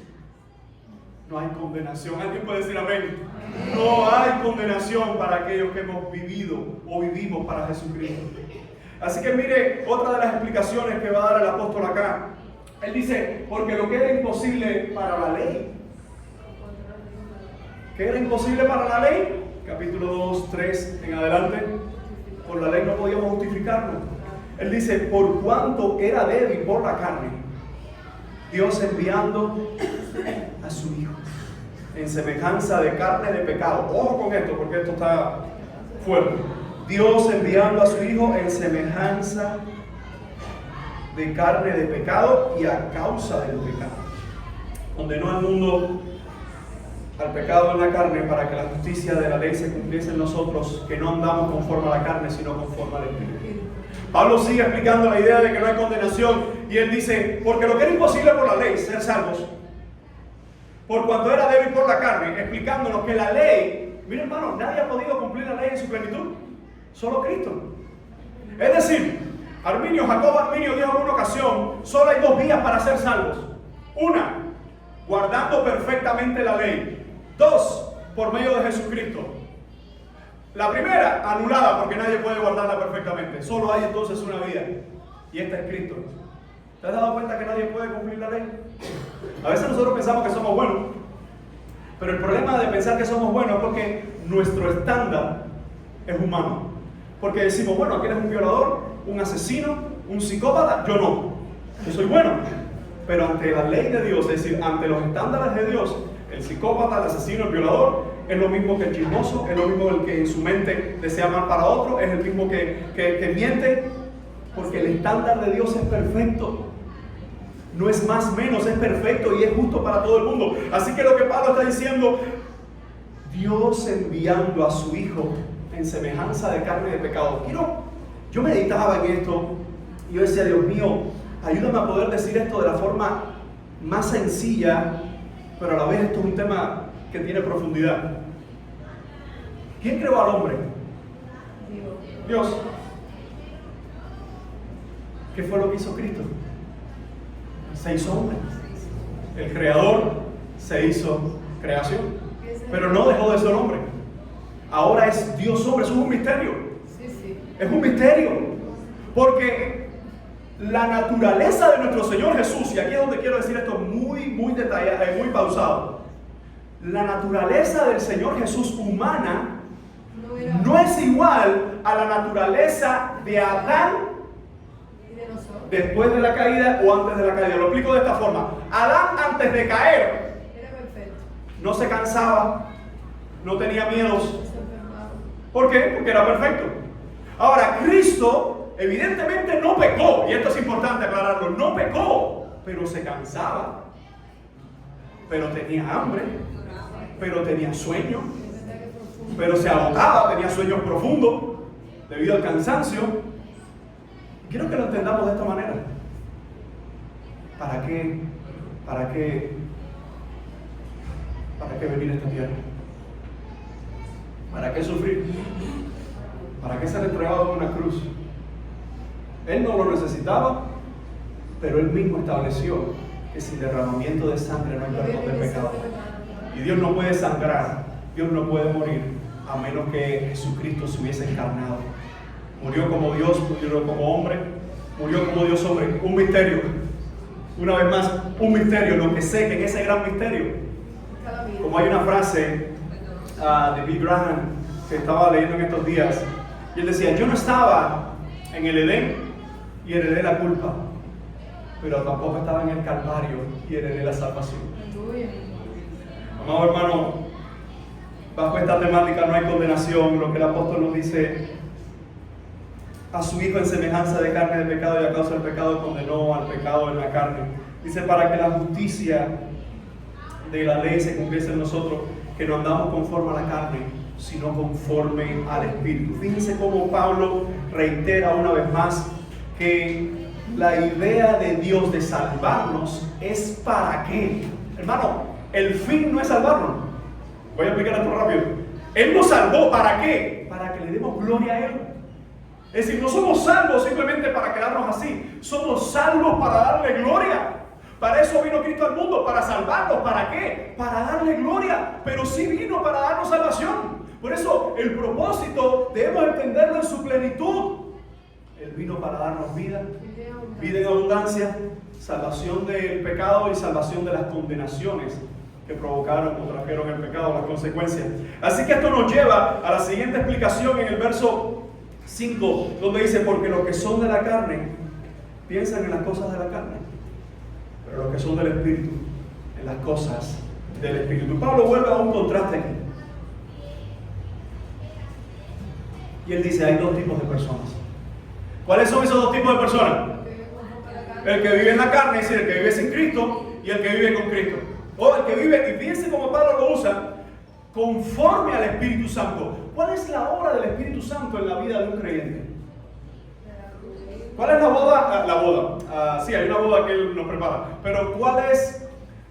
no hay condenación. ¿Alguien puede decir amén? No hay condenación para aquellos que hemos vivido o vivimos para Jesucristo. Así que mire otra de las explicaciones que va a dar el apóstol acá. Él dice: porque lo que era imposible para la ley. ¿Qué era imposible para la ley? Capítulo 2, 3 en adelante. Por la ley no podíamos justificarnos. Él dice: por cuanto era débil por la carne, Dios enviando a su Hijo en semejanza de carne de pecado. Ojo con esto, porque esto está fuerte. Dios enviando a su Hijo en semejanza de carne de pecado y a causa del pecado. Condenó al mundo al pecado en la carne para que la justicia de la ley se cumpliese en nosotros, que no andamos conforme a la carne, sino conforme al Espíritu. Pablo sigue explicando la idea de que no hay condenación y él dice: porque lo que era imposible por la ley, ser salvos, por cuanto era débil por la carne, explicándonos que la ley, mira hermano, nadie ha podido cumplir la ley en su plenitud, solo Cristo. Es decir, Jacob Arminio dijo en una ocasión: solo hay dos vías para ser salvos. Una, guardando perfectamente la ley. Dos, por medio de Jesucristo. La primera, anulada, porque nadie puede guardarla perfectamente. Solo hay entonces una vida, y esta es Cristo. ¿Te has dado cuenta que nadie puede cumplir la ley? A veces nosotros pensamos que somos buenos, pero el problema de pensar que somos buenos es porque nuestro estándar es humano. Porque decimos, bueno, aquel es un violador, un asesino, un psicópata, yo no. Yo soy bueno. Pero ante la ley de Dios, es decir, ante los estándares de Dios, el psicópata, el asesino, el violador, es lo mismo que el chismoso, es lo mismo el que en su mente desea mal para otro, es el mismo que miente, porque el estándar de Dios es perfecto. No es más menos, es perfecto y es justo para todo el mundo. Así que lo que Pablo está diciendo, Dios enviando a su Hijo en semejanza de carne de pecado. Yo meditaba en esto y yo decía, Dios mío, ayúdame a poder decir esto de la forma más sencilla, pero a la vez esto es un tema que tiene profundidad. ¿Quién creó al hombre? Dios. ¿Qué fue lo que hizo Cristo? Se hizo hombre. El creador se hizo creación, pero no dejó de ser hombre. Ahora es Dios hombre. Eso es un misterio. Es un misterio, porque la naturaleza de nuestro Señor Jesús, y aquí es donde quiero decir esto muy detallado, muy pausado. La naturaleza del Señor Jesús humana no es igual a la naturaleza de Adán después de la caída o antes de la caída. Lo explico de esta forma. Adán, antes de caer, no se cansaba, no tenía miedos. ¿Por qué? Porque era perfecto. Ahora, Cristo evidentemente no pecó, y esto es importante aclararlo, no pecó, pero se cansaba, pero tenía hambre, pero tenía sueño, pero se agotaba, tenía sueños profundos debido al cansancio. Quiero que lo entendamos de esta manera. ¿Para qué? ¿Para qué venir a esta tierra? ¿Para qué sufrir? ¿Para qué ser entregado en una cruz? Él no lo necesitaba, pero Él mismo estableció que sin derramamiento de sangre no hay perdón de pecado. Y Dios no puede sangrar, Dios no puede morir, a menos que Jesucristo se hubiese encarnado. Murió como Dios, murió como hombre, murió como Dios hombre. Un misterio. Una vez más, un misterio. Lo que sé que en ese gran misterio, como hay una frase de Bill Graham que estaba leyendo en estos días, y él decía, yo no estaba en el Edén y heredé la culpa, pero tampoco estaba en el Calvario y heredé la salvación. Amado hermano, bajo esta temática no hay condenación. Lo que el apóstol nos dice, a su Hijo en semejanza de carne de pecado, y a causa del pecado condenó al pecado en la carne. Dice, para que la justicia de la ley se cumpliese en nosotros, que no andamos conforme a la carne, sino conforme al Espíritu. Fíjense cómo Pablo reitera una vez más que la idea de Dios de salvarnos es para qué. Hermano, el fin no es salvarnos. Voy a explicar esto rápido. Él nos salvó, ¿para qué? Para que le demos gloria a Él. Es decir, no somos salvos simplemente para quedarnos así. Somos salvos para darle gloria. Para eso vino Cristo al mundo, para salvarnos. ¿Para qué? Para darle gloria. Pero sí vino para darnos salvación. Por eso el propósito debemos entenderlo en su plenitud. Él vino para darnos vida, vida en abundancia, salvación del pecado y salvación de las condenaciones que provocaron o trajeron el pecado, las consecuencias. Así que esto nos lleva a la siguiente explicación en el verso 5, donde dice, porque los que son de la carne piensan en las cosas de la carne, pero los que son del Espíritu, en las cosas del Espíritu. Pablo vuelve a un contraste aquí. Y él dice, hay dos tipos de personas. ¿Cuáles son esos dos tipos de personas? El que vive en la carne, es decir, el que vive sin Cristo, y el que vive con Cristo. O el que vive, y fíjense cómo Pablo lo usa, conforme al Espíritu Santo. ¿Cuál es la obra del Espíritu Santo en la vida de un creyente? ¿Cuál es la boda? Sí, hay una boda que Él nos prepara. Pero ¿cuál es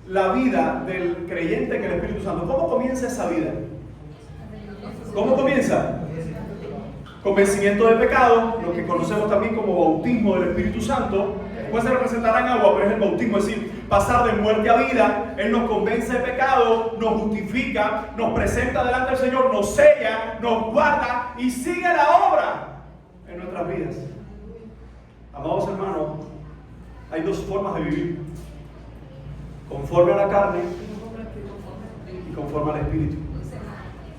la vida del creyente en el Espíritu Santo? ¿Cómo comienza esa vida? ¿Cómo comienza? Convencimiento del pecado, lo que conocemos también como bautismo del Espíritu Santo. Después se representará en agua, pero es el bautismo, es decir, pasar de muerte a vida. Él nos convence de pecado, nos justifica, nos presenta delante del Señor, nos sella, nos guarda y sigue la obra en nuestras vidas. Amados hermanos, hay dos formas de vivir: conforme a la carne y conforme al Espíritu.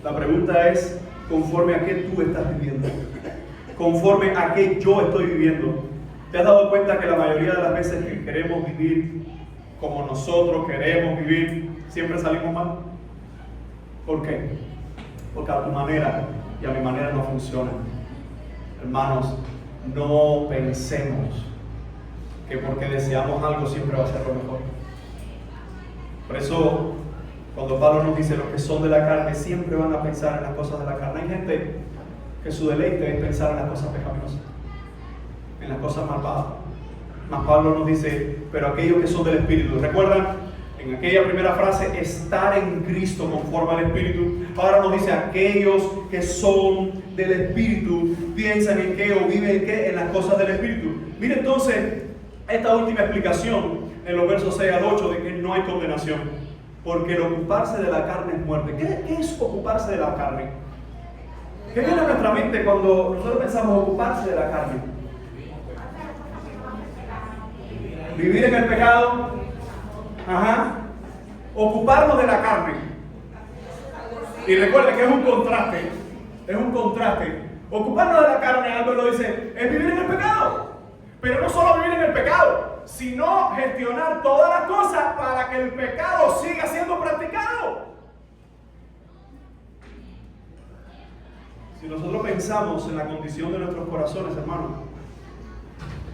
La pregunta es, ¿conforme a qué tú estás viviendo? ¿Conforme a qué yo estoy viviendo? ¿Te has dado cuenta que la mayoría de las veces que queremos vivir como nosotros queremos vivir, siempre salimos mal? ¿Por qué? Porque a tu manera y a mi manera no funciona. Hermanos, no pensemos que porque deseamos algo siempre va a ser lo mejor. Por eso, cuando Pablo nos dice los que son de la carne siempre van a pensar en las cosas de la carne. Hay gente que su deleite es pensar en las cosas pecaminosas, en las cosas malvadas. Mas Pablo nos dice, pero aquellos que son del Espíritu. ¿Recuerdan? En aquella primera frase, estar en Cristo conforme al Espíritu. Ahora nos dice, aquellos que son del Espíritu piensan en qué o viven en qué, en las cosas del Espíritu. Mire entonces esta última explicación en los versos 6 al 8 de que no hay condenación, porque el ocuparse de la carne es muerte. ¿Qué es ocuparse de la carne? ¿Qué viene a nuestra mente cuando nosotros pensamos ocuparse de la carne? Vivir en el pecado. Ocuparnos de la carne. Y recuerden que es un contraste. Ocuparnos de la carne, algo lo dice, es vivir en el pecado. Pero no solo vivir en el pecado, sino gestionar todas las cosas para que el pecado siga siendo practicado. Si nosotros pensamos en la condición de nuestros corazones, hermanos,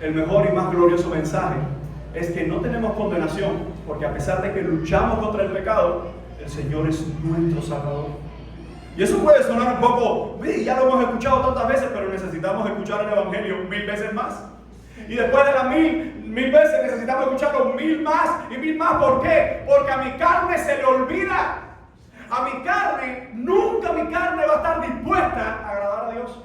el mejor y más glorioso mensaje es que no tenemos condenación, porque a pesar de que luchamos contra el pecado, el Señor es nuestro Salvador. Y eso puede sonar un poco, ya lo hemos escuchado tantas veces, pero necesitamos escuchar el Evangelio 1000 veces más. Y después de las mil veces necesitamos escucharlo 1000 más y 1000 más. ¿Por qué? Porque a mi carne se le olvida. A mi carne, nunca mi carne va a estar dispuesta a agradar a Dios.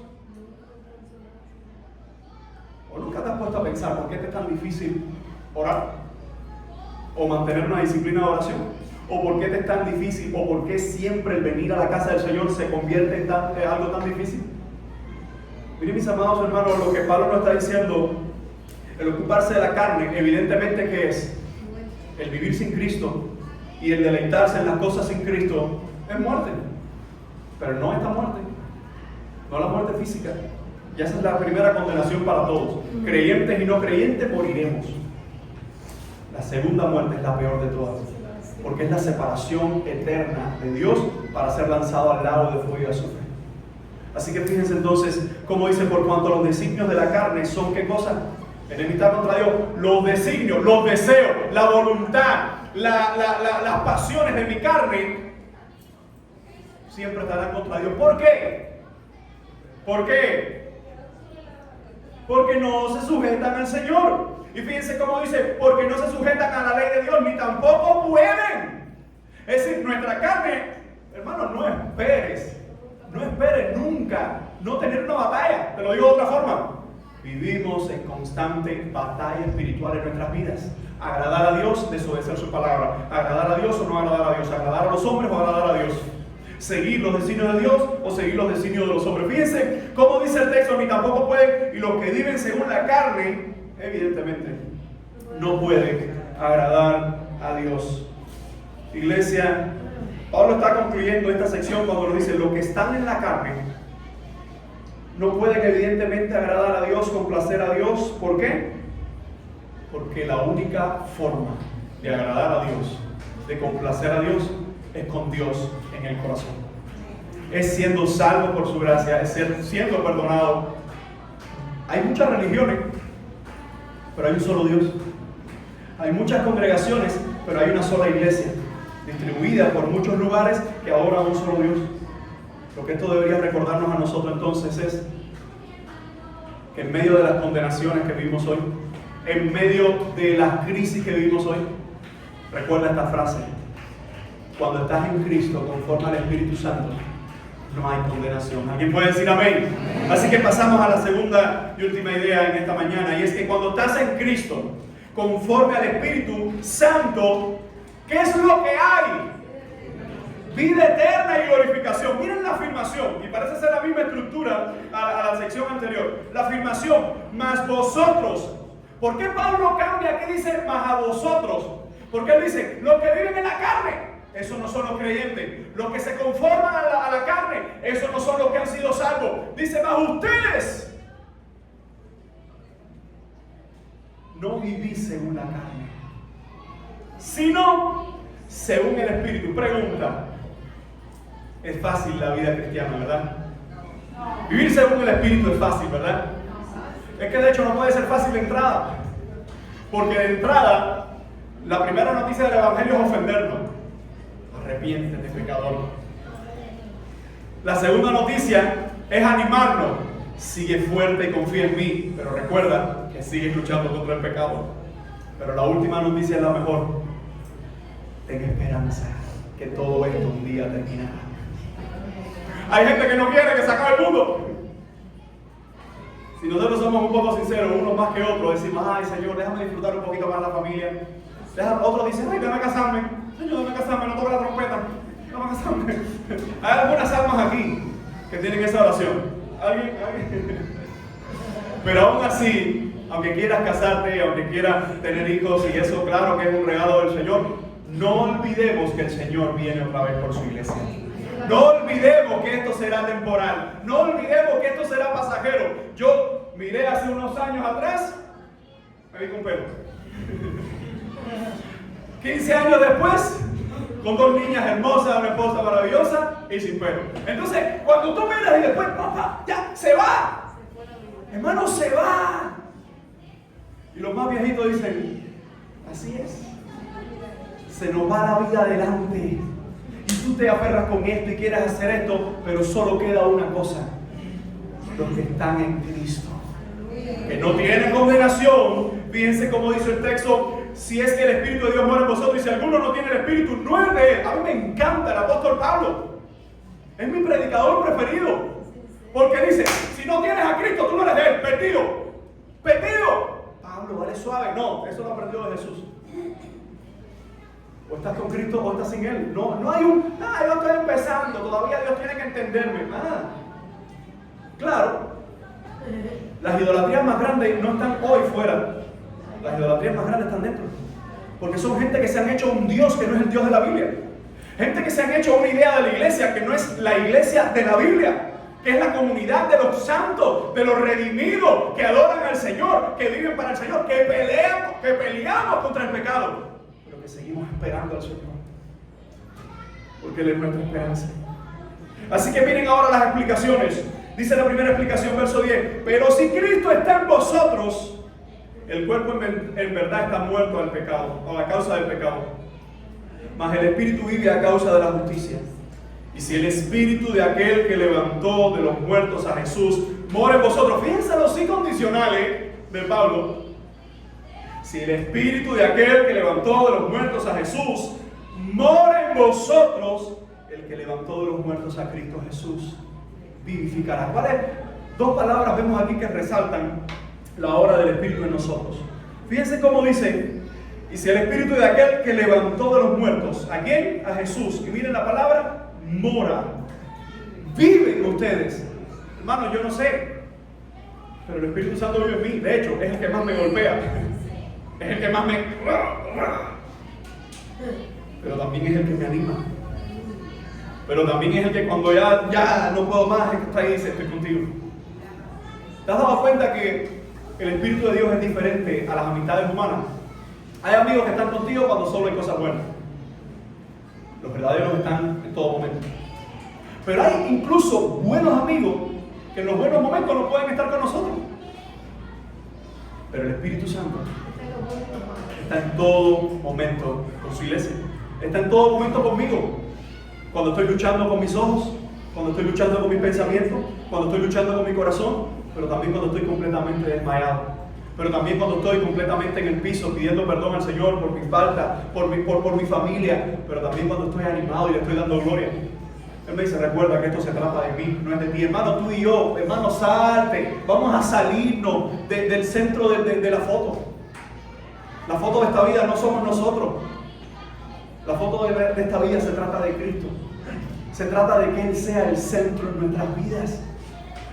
¿O nunca te has puesto a pensar por qué te es tan difícil orar? ¿O mantener una disciplina de oración? ¿O por qué te es tan difícil? ¿O por qué siempre el venir a la casa del Señor se convierte en algo tan difícil? Miren, mis amados hermanos, lo que Pablo nos está diciendo, el ocuparse de la carne, evidentemente que es el vivir sin Cristo y el deleitarse en las cosas sin Cristo, es muerte. Pero no esta muerte, no la muerte física. Y esa es la primera condenación para todos. Creyentes y no creyentes moriremos. La segunda muerte es la peor de todas, porque es la separación eterna de Dios para ser lanzado al lago de fuego y azufre. Así que fíjense entonces cómo dice, por cuanto los designios de la carne son ¿qué cosa? Enemistad contra Dios. Los designios, los deseos, la voluntad, las pasiones de mi carne siempre estarán contra Dios. ¿Por qué? ¿Por qué? Porque no se sujetan al Señor. Y fíjense cómo dice, porque no se sujetan a la ley de Dios, ni tampoco pueden. Es decir, nuestra carne, hermano, no esperes nunca no tener una batalla. Te lo digo de otra forma. Vivimos en constante batalla espiritual en nuestras vidas. Agradar a Dios, desobedecer su palabra. Agradar a Dios o no agradar a Dios. Agradar a los hombres o agradar a Dios. Seguir los designios de Dios o seguir los designios de los hombres. Fíjense cómo dice el texto, ni tampoco pueden. Y los que viven según la carne, evidentemente, no pueden agradar a Dios. Iglesia, Pablo está concluyendo esta sección cuando nos dice, los que están en la carne no pueden evidentemente agradar a Dios, complacer a Dios. ¿Por qué? Porque la única forma de agradar a Dios, de complacer a Dios, es con Dios en el corazón. Es siendo salvo por su gracia, es siendo perdonado. Hay muchas religiones, pero hay un solo Dios. Hay muchas congregaciones, pero hay una sola iglesia, distribuida por muchos lugares que adoran a un solo Dios. Lo que esto debería recordarnos a nosotros entonces es que en medio de las condenaciones que vivimos hoy, en medio de las crisis que vivimos hoy, recuerda esta frase: cuando estás en Cristo conforme al Espíritu Santo, no hay condenación. ¿Alguien puede decir amén? Así que pasamos a la segunda y última idea en esta mañana, y es que cuando estás en Cristo, conforme al Espíritu Santo, ¿qué es lo que hay? Vida eterna y glorificación. Miren la afirmación, y parece ser la misma estructura a la sección anterior. La afirmación, mas vosotros. ¿Por qué Pablo cambia? ¿Qué dice mas a vosotros? Porque él dice, los que viven en la carne, esos no son los creyentes. Los que se conforman a la carne, esos no son los que han sido salvos. Dice, mas ustedes no vivís según la carne, sino según el Espíritu. Pregunta, es fácil la vida cristiana, ¿verdad? Vivir según el Espíritu es fácil, ¿verdad? Es que de hecho no puede ser fácil de entrada, porque de entrada la primera noticia del Evangelio es ofendernos. Arrepiéntete, pecador. La segunda noticia es animarnos. Sigue fuerte y confía en mí, pero recuerda que sigues luchando contra el pecado. Pero la última noticia es la mejor. Ten esperanza que todo esto un día terminará. Hay gente que no quiere que se acabe el mundo. Si nosotros somos un poco sinceros, unos más que otros, decimos, ay Señor, déjame disfrutar un poquito más la familia. Otros dicen, ay, déjame casarme. Señor, déjame casarme, no toque la trompeta. Déjame casarme. Hay algunas almas aquí que tienen esa oración. ¿Alguien? Pero aún así, aunque quieras casarte, aunque quieras tener hijos, y eso claro que es un regalo del Señor, no olvidemos que el Señor viene otra vez por su iglesia. No olvidemos que esto será temporal. No olvidemos que esto será pasajero. Yo miré hace unos años atrás, me vi con pelo. 15 años después, con 2 niñas hermosas, una esposa maravillosa y sin pelo. Entonces, cuando tú miras y después, papá, ya, se va. Hermano, se va. Y los más viejitos dicen, así es. Se nos va la vida adelante. Y tú te aferras con esto y quieres hacer esto, pero solo queda una cosa. Los que están en Cristo, que no tienen condenación. Fíjense cómo dice el texto. Si es que el Espíritu de Dios mora en vosotros, y si alguno no tiene el Espíritu, no es de él. A mí me encanta el apóstol Pablo. Es mi predicador preferido. Porque dice, si no tienes a Cristo, tú no eres de él. Perdido. Perdido. Pablo, vale suave. No, eso lo aprendió de Jesús. O estás con Cristo o estás sin él. No hay un, yo estoy empezando, todavía Dios tiene que entenderme. Claro, las idolatrías más grandes no están hoy fuera. Las idolatrías más grandes están dentro. Porque son gente que se han hecho un Dios que no es el Dios de la Biblia. Gente que se han hecho una idea de la iglesia que no es la iglesia de la Biblia. Que es la comunidad de los santos, de los redimidos, que adoran al Señor, que viven para el Señor, que peleamos contra el pecado. Pero que seguimos esperando al Señor. Porque Él es nuestra esperanza. Así que miren ahora las explicaciones. Dice la primera explicación, verso 10. Pero si Cristo está en vosotros, el cuerpo en verdad está muerto al pecado, a causa del pecado. Mas el Espíritu vive a causa de la justicia. Y si el Espíritu de aquel que levantó de los muertos a Jesús mora en vosotros, fíjense los sí condicionales de Pablo. Si el Espíritu de aquel que levantó de los muertos a Jesús mora en vosotros, el que levantó de los muertos a Cristo Jesús vivificará. ¿Cuáles 2 palabras vemos aquí que resaltan la obra del Espíritu en nosotros? Fíjense cómo dice, y si el Espíritu de aquel que levantó de los muertos, ¿a quién? A Jesús. Y miren la palabra, mora. Viven ustedes. Hermano, yo no sé, pero el Espíritu Santo vive en mí. De hecho, es el que más me golpea. Es el que más me... Pero también es el que me anima. Pero también es el que cuando ya no puedo más, es que está ahí y dice, estoy contigo. ¿Te has dado cuenta que el Espíritu de Dios es diferente a las amistades humanas? Hay amigos que están contigo cuando solo hay cosas buenas. Los verdaderos están en todo momento. Pero hay incluso buenos amigos que en los buenos momentos no pueden estar con nosotros. Pero el Espíritu Santo está en todo momento con su iglesia. Está en todo momento conmigo. Cuando estoy luchando con mis ojos, cuando estoy luchando con mis pensamientos, cuando estoy luchando con mi corazón, pero también cuando estoy completamente desmayado. Pero también cuando estoy completamente en el piso pidiendo perdón al Señor por mi falta, por mi familia, pero también cuando estoy animado y le estoy dando gloria. Él me dice, recuerda que esto se trata de mí, no es de ti. Hermano, tú y yo, hermano, salte, vamos a salirnos del centro de la foto. La foto de esta vida no somos nosotros. La foto de esta vida se trata de Cristo. Se trata de que Él sea el centro en nuestras vidas.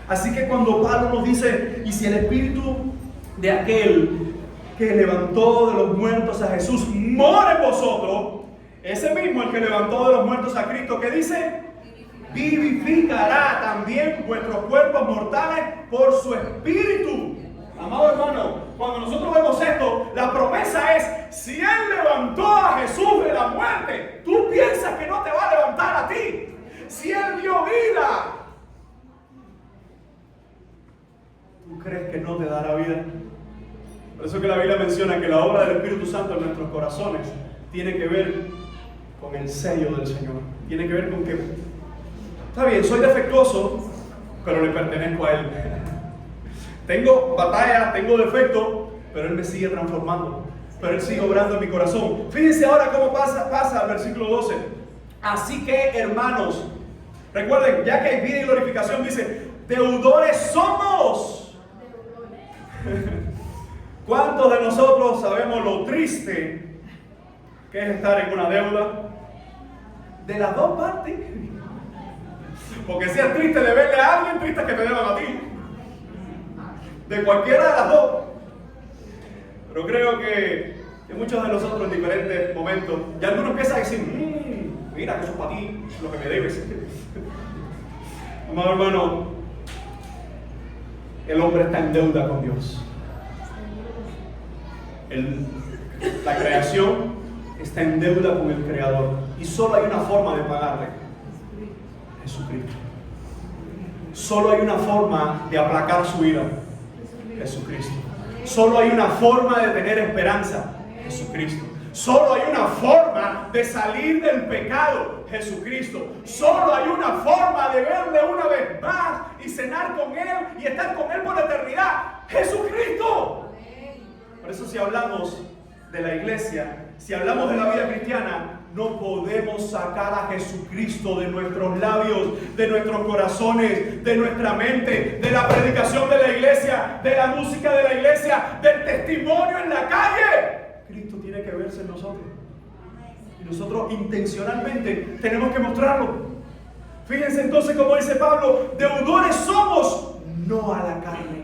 Así que cuando Pablo nos dice, y si el espíritu de aquel que levantó de los muertos a Jesús mora en vosotros, ese mismo el que levantó de los muertos a Cristo, ¿qué dice? Vivificará también vuestros cuerpos mortales por su espíritu. Amado hermano, cuando nosotros vemos esto, la promesa es, si Él levantó a Jesús de la muerte, tú piensas que no te va a levantar a ti. Si Él dio vida, ¿tú crees que no te dará vida? Por eso que la Biblia menciona que la obra del Espíritu Santo en nuestros corazones tiene que ver con el sello del Señor. Tiene que ver con que, está bien, soy defectuoso, pero le pertenezco a Él. Tengo batallas, tengo defectos, pero Él me sigue transformando. Pero Él sigue obrando en mi corazón. Fíjense ahora cómo pasa el versículo 12. Así que, hermanos, recuerden, ya que hay vida y glorificación, dice, deudores somos. ¿Cuántos de nosotros sabemos lo triste que es estar en una deuda? De las dos partes. Porque si es triste deberle a alguien, triste que te deban a ti. De cualquiera de las dos. Pero creo que muchos de nosotros en diferentes momentos, y algunos empiezan a decir, mira que eso es para ti, lo que me debes. Amado hermano, el hombre está en deuda con Dios. La creación está en deuda con el Creador. Y solo hay una forma de pagarle: Jesucristo. Solo hay una forma de aplacar su ira: Jesucristo. Solo hay una forma de tener esperanza: Jesucristo. Solo hay una forma de salir del pecado: Jesucristo. Solo hay una forma de verle una vez más y cenar con Él y estar con Él por la eternidad: Jesucristo. Por eso, si hablamos de la iglesia, si hablamos de la vida cristiana, no podemos sacar a Jesucristo de nuestros labios, de nuestros corazones, de nuestra mente, de la predicación de la iglesia, de la música de la iglesia, del testimonio en la calle. Cristo tiene que verse en nosotros. Y nosotros intencionalmente tenemos que mostrarlo. Fíjense entonces cómo dice Pablo: deudores somos, no a la carne,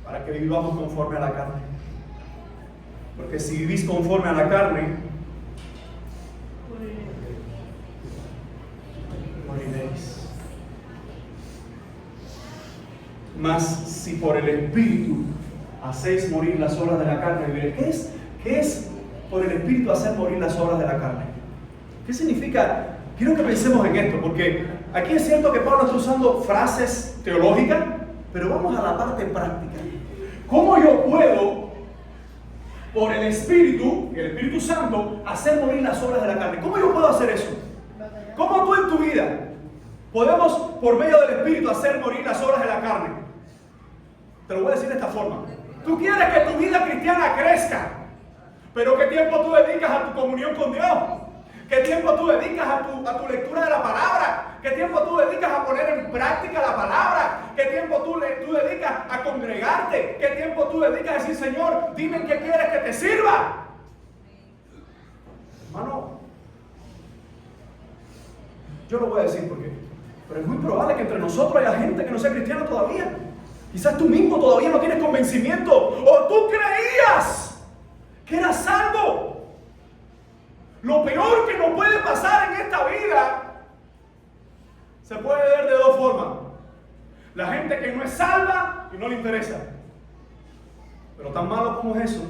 para que vivamos conforme a la carne. Porque si vivís conforme a la carne, moriréis. Mas si por el Espíritu hacéis morir las obras de la carne, viviréis. ¿Qué es por el Espíritu hacer morir las obras de la carne? ¿Qué significa? Quiero que pensemos en esto, porque aquí es cierto que Pablo está usando frases teológicas, pero vamos a la parte práctica. ¿Cómo yo puedo, por el Espíritu Santo, hacer morir las obras de la carne? ¿Cómo yo puedo hacer eso? ¿Cómo tú en tu vida podemos, por medio del Espíritu, hacer morir las obras de la carne? Te lo voy a decir de esta forma. Tú quieres que tu vida cristiana crezca, pero ¿qué tiempo tú dedicas a tu comunión con Dios? ¿Qué tiempo tú dedicas a tu lectura de la palabra? ¿Qué tiempo tú dedicas a poner en práctica la palabra? ¿Qué tiempo tú dedicas a congregarte? ¿Qué tiempo tú dedicas a decir: Señor, dime en qué quieres que te sirva? Hermano, yo lo voy a decir porque, pero es muy probable que entre nosotros haya gente que no sea cristiana todavía. Quizás tú mismo todavía no tienes convencimiento, o tú creías que eras salvo. Lo peor que nos puede pasar en esta vida se puede ver de dos formas: la gente que no es salva y no le interesa. Pero tan malo como es eso,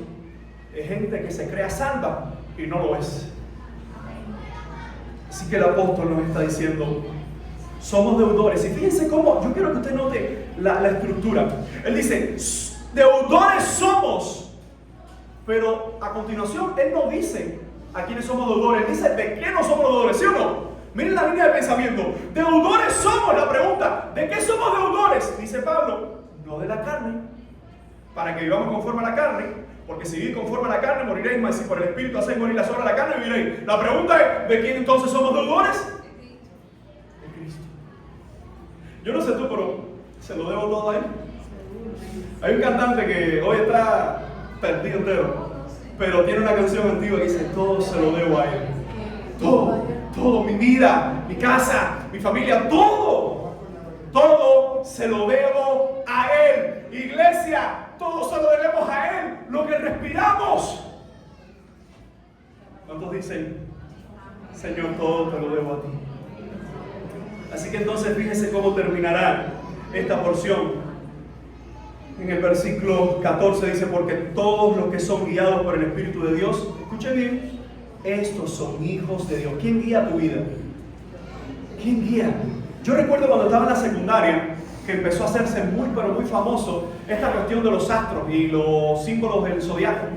es gente que se crea salva y no lo es. Así que el apóstol nos está diciendo: somos deudores. Y fíjense cómo, yo quiero que usted note la estructura. Él dice: deudores somos. Pero a continuación, él no dice a quiénes somos deudores. Él dice de qué no somos deudores, ¿sí o no? Miren la línea de pensamiento. Deudores somos. La pregunta: ¿de qué somos deudores? Dice Pablo: no de la carne, para que vivamos conforme a la carne. Porque si vivís conforme a la carne, moriréis. Mas si por el Espíritu hacéis morir las obras de la carne, viviréis. La pregunta es: ¿de quién entonces somos deudores? De Cristo. Yo no sé tú, pero se lo debo todo a Él. Hay un cantante que hoy está perdido entero. pero tiene una canción antigua que dice: todo se lo debo a Él. Todo, mi vida, mi casa, mi familia, todo se lo debo a Él. Iglesia, todo se lo debemos a Él, lo que respiramos. ¿Cuántos dicen: Señor, todo te lo debo a ti? Así que entonces fíjense cómo terminará esta porción. En el versículo 14 dice: porque todos los que son guiados por el Espíritu de Dios, escuchen bien, estos son hijos de Dios. ¿Quién guía tu vida? ¿Quién guía? Yo recuerdo cuando estaba en la secundaria que empezó a hacerse muy pero muy famoso esta cuestión de los astros y los símbolos del zodiaco.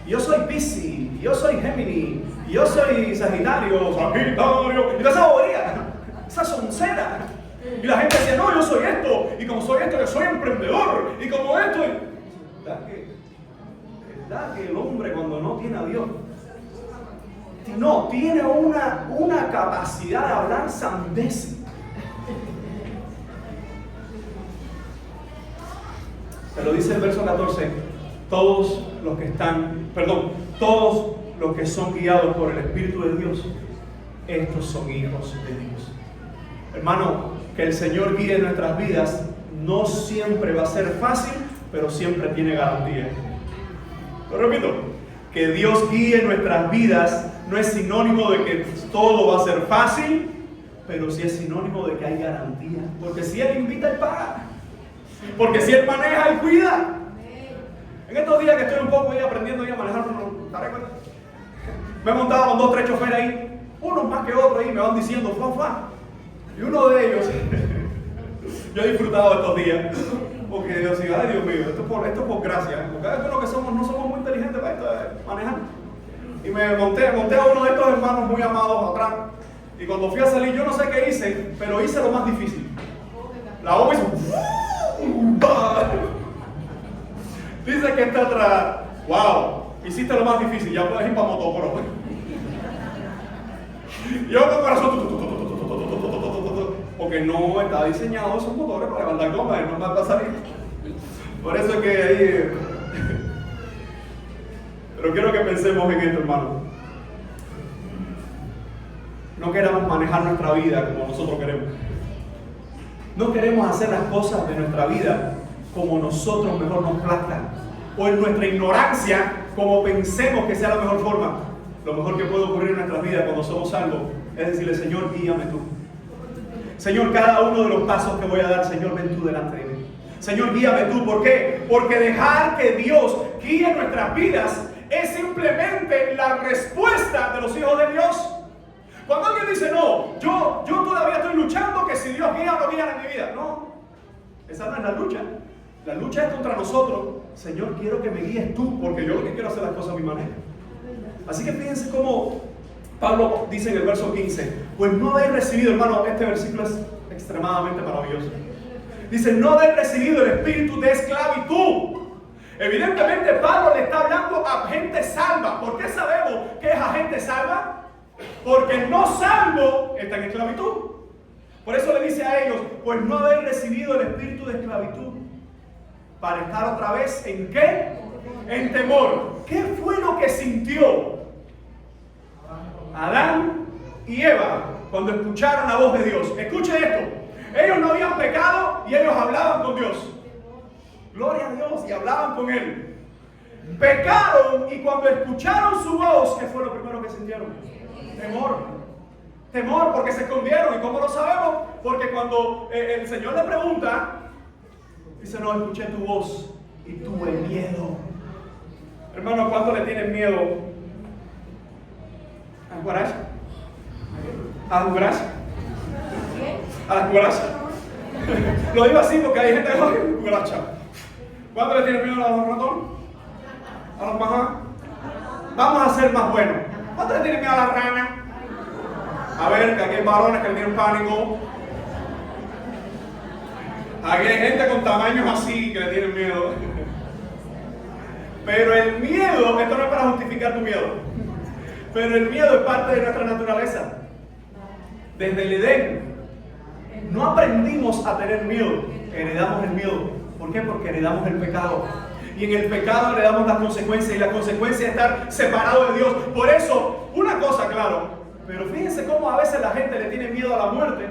Yo soy Piscis, yo soy Géminis, yo soy Sagitario, y toda esa bobería, esa soncera. Y la gente decía: no, yo soy esto, y como soy esto, yo soy emprendedor, y como esto. ¿Verdad que el hombre, cuando no tiene a Dios, no tiene una capacidad de hablar sandeces? Pero dice el verso 14: todos los que son guiados por el Espíritu de Dios, estos son hijos de Dios. Hermano, que el Señor guíe nuestras vidas no siempre va a ser fácil, pero siempre tiene garantía. Lo repito, que Dios guíe nuestras vidas no es sinónimo de que todo va a ser fácil, pero sí es sinónimo de que hay garantía. Porque si Él invita, Él paga. Porque si Él maneja, Él cuida. En estos días que estoy un poco ahí aprendiendo a manejar, me he montado con 2 o 3 choferes ahí, unos más que otros ahí, me van diciendo fa. Y uno de ellos, yo he disfrutado estos días, porque Dios dice: ay Dios mío, esto es por gracia, porque a veces lo que somos, no somos muy inteligentes para esto de manejar. Y me monté a uno de estos hermanos muy amados atrás, y cuando fui a salir, yo no sé qué hice, pero hice lo más difícil. La bomba hizo... Dice que está atrás: wow, hiciste lo más difícil, ya puedes ir para motocross. Yo con corazón, porque no está diseñado esos motores para levantar gomas, no va a salir. Por eso es que ahí... Pero quiero que pensemos en esto, hermano. No queramos manejar nuestra vida como nosotros queremos. No queremos hacer las cosas de nuestra vida como nosotros mejor nos plazca, o en nuestra ignorancia, como pensemos que sea la mejor forma. Lo mejor que puede ocurrir en nuestras vidas cuando somos salvos es decirle: Señor, guíame tú. Señor, cada uno de los pasos que voy a dar, Señor, ven tú delante de mí. Señor, guíame tú. ¿Por qué? Porque dejar que Dios guíe nuestras vidas es simplemente la respuesta de los hijos de Dios. Cuando alguien dice: no, yo todavía estoy luchando, que si Dios guía o no guía en mi vida. No, esa no es la lucha. La lucha es contra nosotros. Señor, quiero que me guíes tú, porque yo lo que quiero es hacer las cosas a mi manera. Así que fíjense cómo Pablo dice en el verso 15: pues no habéis recibido, hermano, este versículo es extremadamente maravilloso. Dice: no habéis recibido el espíritu de esclavitud. Evidentemente Pablo le está hablando a gente salva. ¿Por qué sabemos que es a gente salva? Porque el no salvo está en esclavitud. Por eso le dice a ellos: pues no habéis recibido el espíritu de esclavitud para estar otra vez ¿en qué? En temor. ¿Qué fue lo que sintió Adán y Eva cuando escucharon la voz de Dios? Escuchen esto: ellos no habían pecado y ellos hablaban con Dios. Gloria a Dios, y hablaban con Él. Pecaron, y cuando escucharon su voz, ¿qué fue lo primero que sintieron? Temor, porque se escondieron. ¿Y cómo lo sabemos? Porque cuando el Señor le pregunta, dice: no, escuché tu voz y tuve miedo. Hermano, ¿cuánto le tienen miedo a cucaracha? ¿A la cucaracha? ¿A la cucaracha? Lo digo así porque hay gente que dice: cucaracha. ¿Cuánto le tienen miedo a los ratones? ¿A los majás? Vamos a ser más buenos. ¿Cuánto le tienen miedo a la rana? A ver, que aquí hay varones que le tienen pánico. Aquí hay gente con tamaños así que le tienen miedo. Pero el miedo, esto no es para justificar tu miedo, pero el miedo es parte de nuestra naturaleza. Desde el Edén no aprendimos a tener miedo, heredamos el miedo. ¿Por qué? Porque heredamos el pecado. y en el pecado le damos las consecuencias, y la consecuencia es estar separado de Dios. Por eso, una cosa, claro, pero fíjense cómo a veces la gente le tiene miedo a la muerte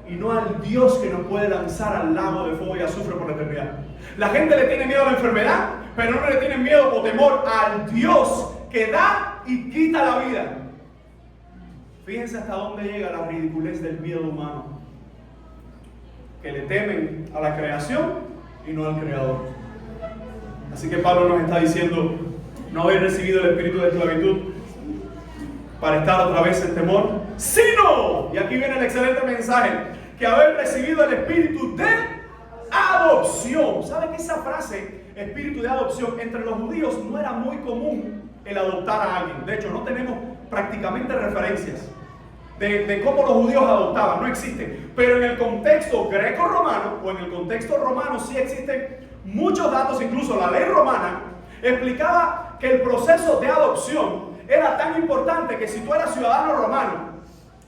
y no al Dios que nos puede lanzar al lago de fuego y azufre por la eternidad. La gente le tiene miedo a la enfermedad, pero no le tiene miedo o temor al Dios que da y quita la vida. Fíjense hasta dónde llega la ridiculez del miedo humano, que le temen a la creación y no al Creador. Así que Pablo nos está diciendo: no habéis recibido el espíritu de esclavitud para estar otra vez en temor, sino, y aquí viene el excelente mensaje, que habéis recibido el espíritu de adopción. ¿Saben que esa frase, espíritu de adopción, entre los judíos no era muy común el adoptar a alguien? De hecho, no tenemos prácticamente referencias de cómo los judíos adoptaban, no existe. Pero en el contexto greco-romano, o en el contexto romano, sí existen muchos datos. Incluso la ley romana explicaba que el proceso de adopción era tan importante que si tú eras ciudadano romano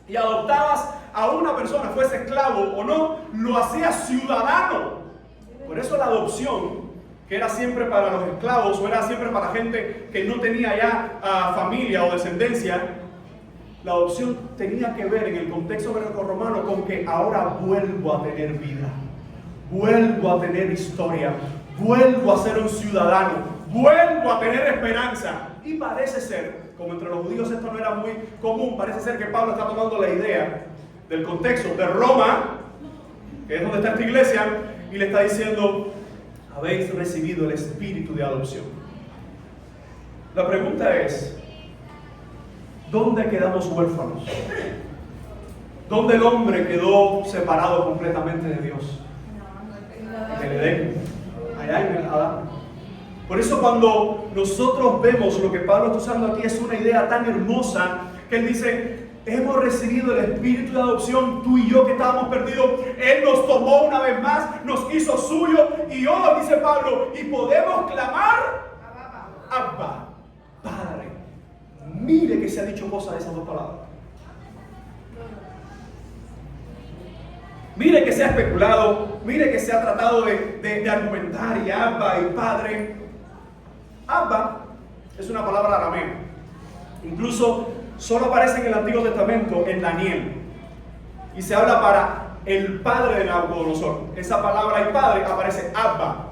y adoptabas a una persona, fuese esclavo o no, lo hacías ciudadano. Por eso la adopción, que era siempre para los esclavos o era siempre para gente que no tenía ya familia o descendencia, la adopción tenía que ver en el contexto greco-romano con que ahora vuelvo a tener vida, vuelvo a tener historia, vuelvo a ser un ciudadano, vuelvo a tener esperanza. Y parece ser, como entre los judíos esto no era muy común, parece ser que Pablo está tomando la idea del contexto de Roma, que es donde está esta iglesia, y le está diciendo: habéis recibido el espíritu de adopción. La pregunta es: ¿dónde quedamos huérfanos? ¿Dónde el hombre quedó separado completamente de Dios? En el Edén, allá en el Adán. Por eso cuando nosotros vemos lo que Pablo está usando aquí, es una idea tan hermosa que él dice: hemos recibido el espíritu de adopción, tú y yo que estábamos perdidos, Él nos tomó una vez más, nos hizo suyo, y hoy, dice Pablo, y podemos clamar: Abba, Padre. Mire que se ha dicho cosas de esas dos palabras. Mire que se ha especulado, mire que se ha tratado de argumentar, y Abba y Padre. Abba es una palabra aramea. Incluso solo aparece en el Antiguo Testamento, en Daniel. Y se habla para el padre de Nabucodonosor. Esa palabra y padre aparece Abba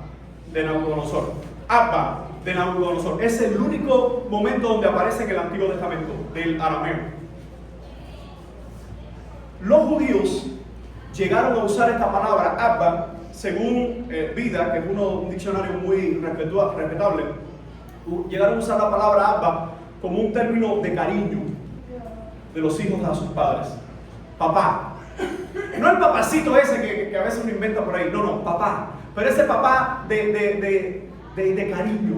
de Nabucodonosor. Abba de Nabucodonosor. Es el único momento donde aparece en el Antiguo Testamento del arameo. Los judíos llegaron a usar esta palabra Abba, según Vida, que es un diccionario muy respetable, llegaron a usar la palabra Abba como un término de cariño de los hijos a sus padres. Papá. No el papacito ese que a veces uno inventa por ahí. No, papá. Pero ese papá de cariño,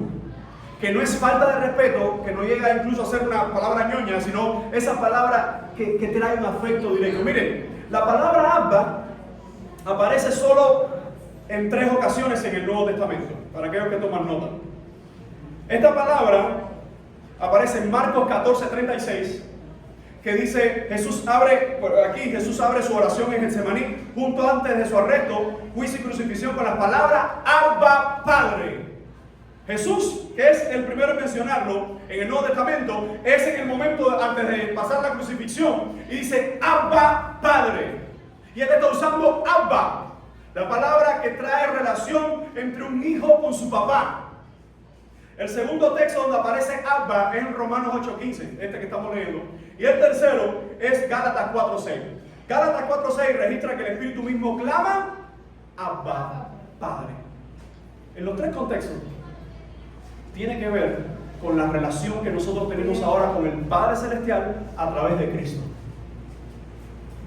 que no es falta de respeto, que no llega incluso a ser una palabra ñoña, sino esa palabra que trae un afecto directo. Miren, la palabra Abba aparece solo en 3 ocasiones en el Nuevo Testamento, para aquellos que toman nota. Esta palabra aparece en Marcos 14:36, que dice: Jesús abre su oración en Getsemaní, justo antes de su arresto, juicio y crucifixión, con las palabras Abba, Padre. Jesús, que es el primero en mencionarlo en el Nuevo Testamento, es en el momento antes de pasar la crucifixión, y dice Abba, Padre. Y él está usando Abba, la palabra que trae relación entre un hijo con su papá. El segundo texto donde aparece Abba es en Romanos 8:15, este que estamos leyendo. Y el tercero es Gálatas 4:6. Gálatas 4:6 registra que el Espíritu mismo clama Abba, Padre. En los 3 contextos tiene que ver con la relación que nosotros tenemos ahora con el Padre Celestial a través de Cristo.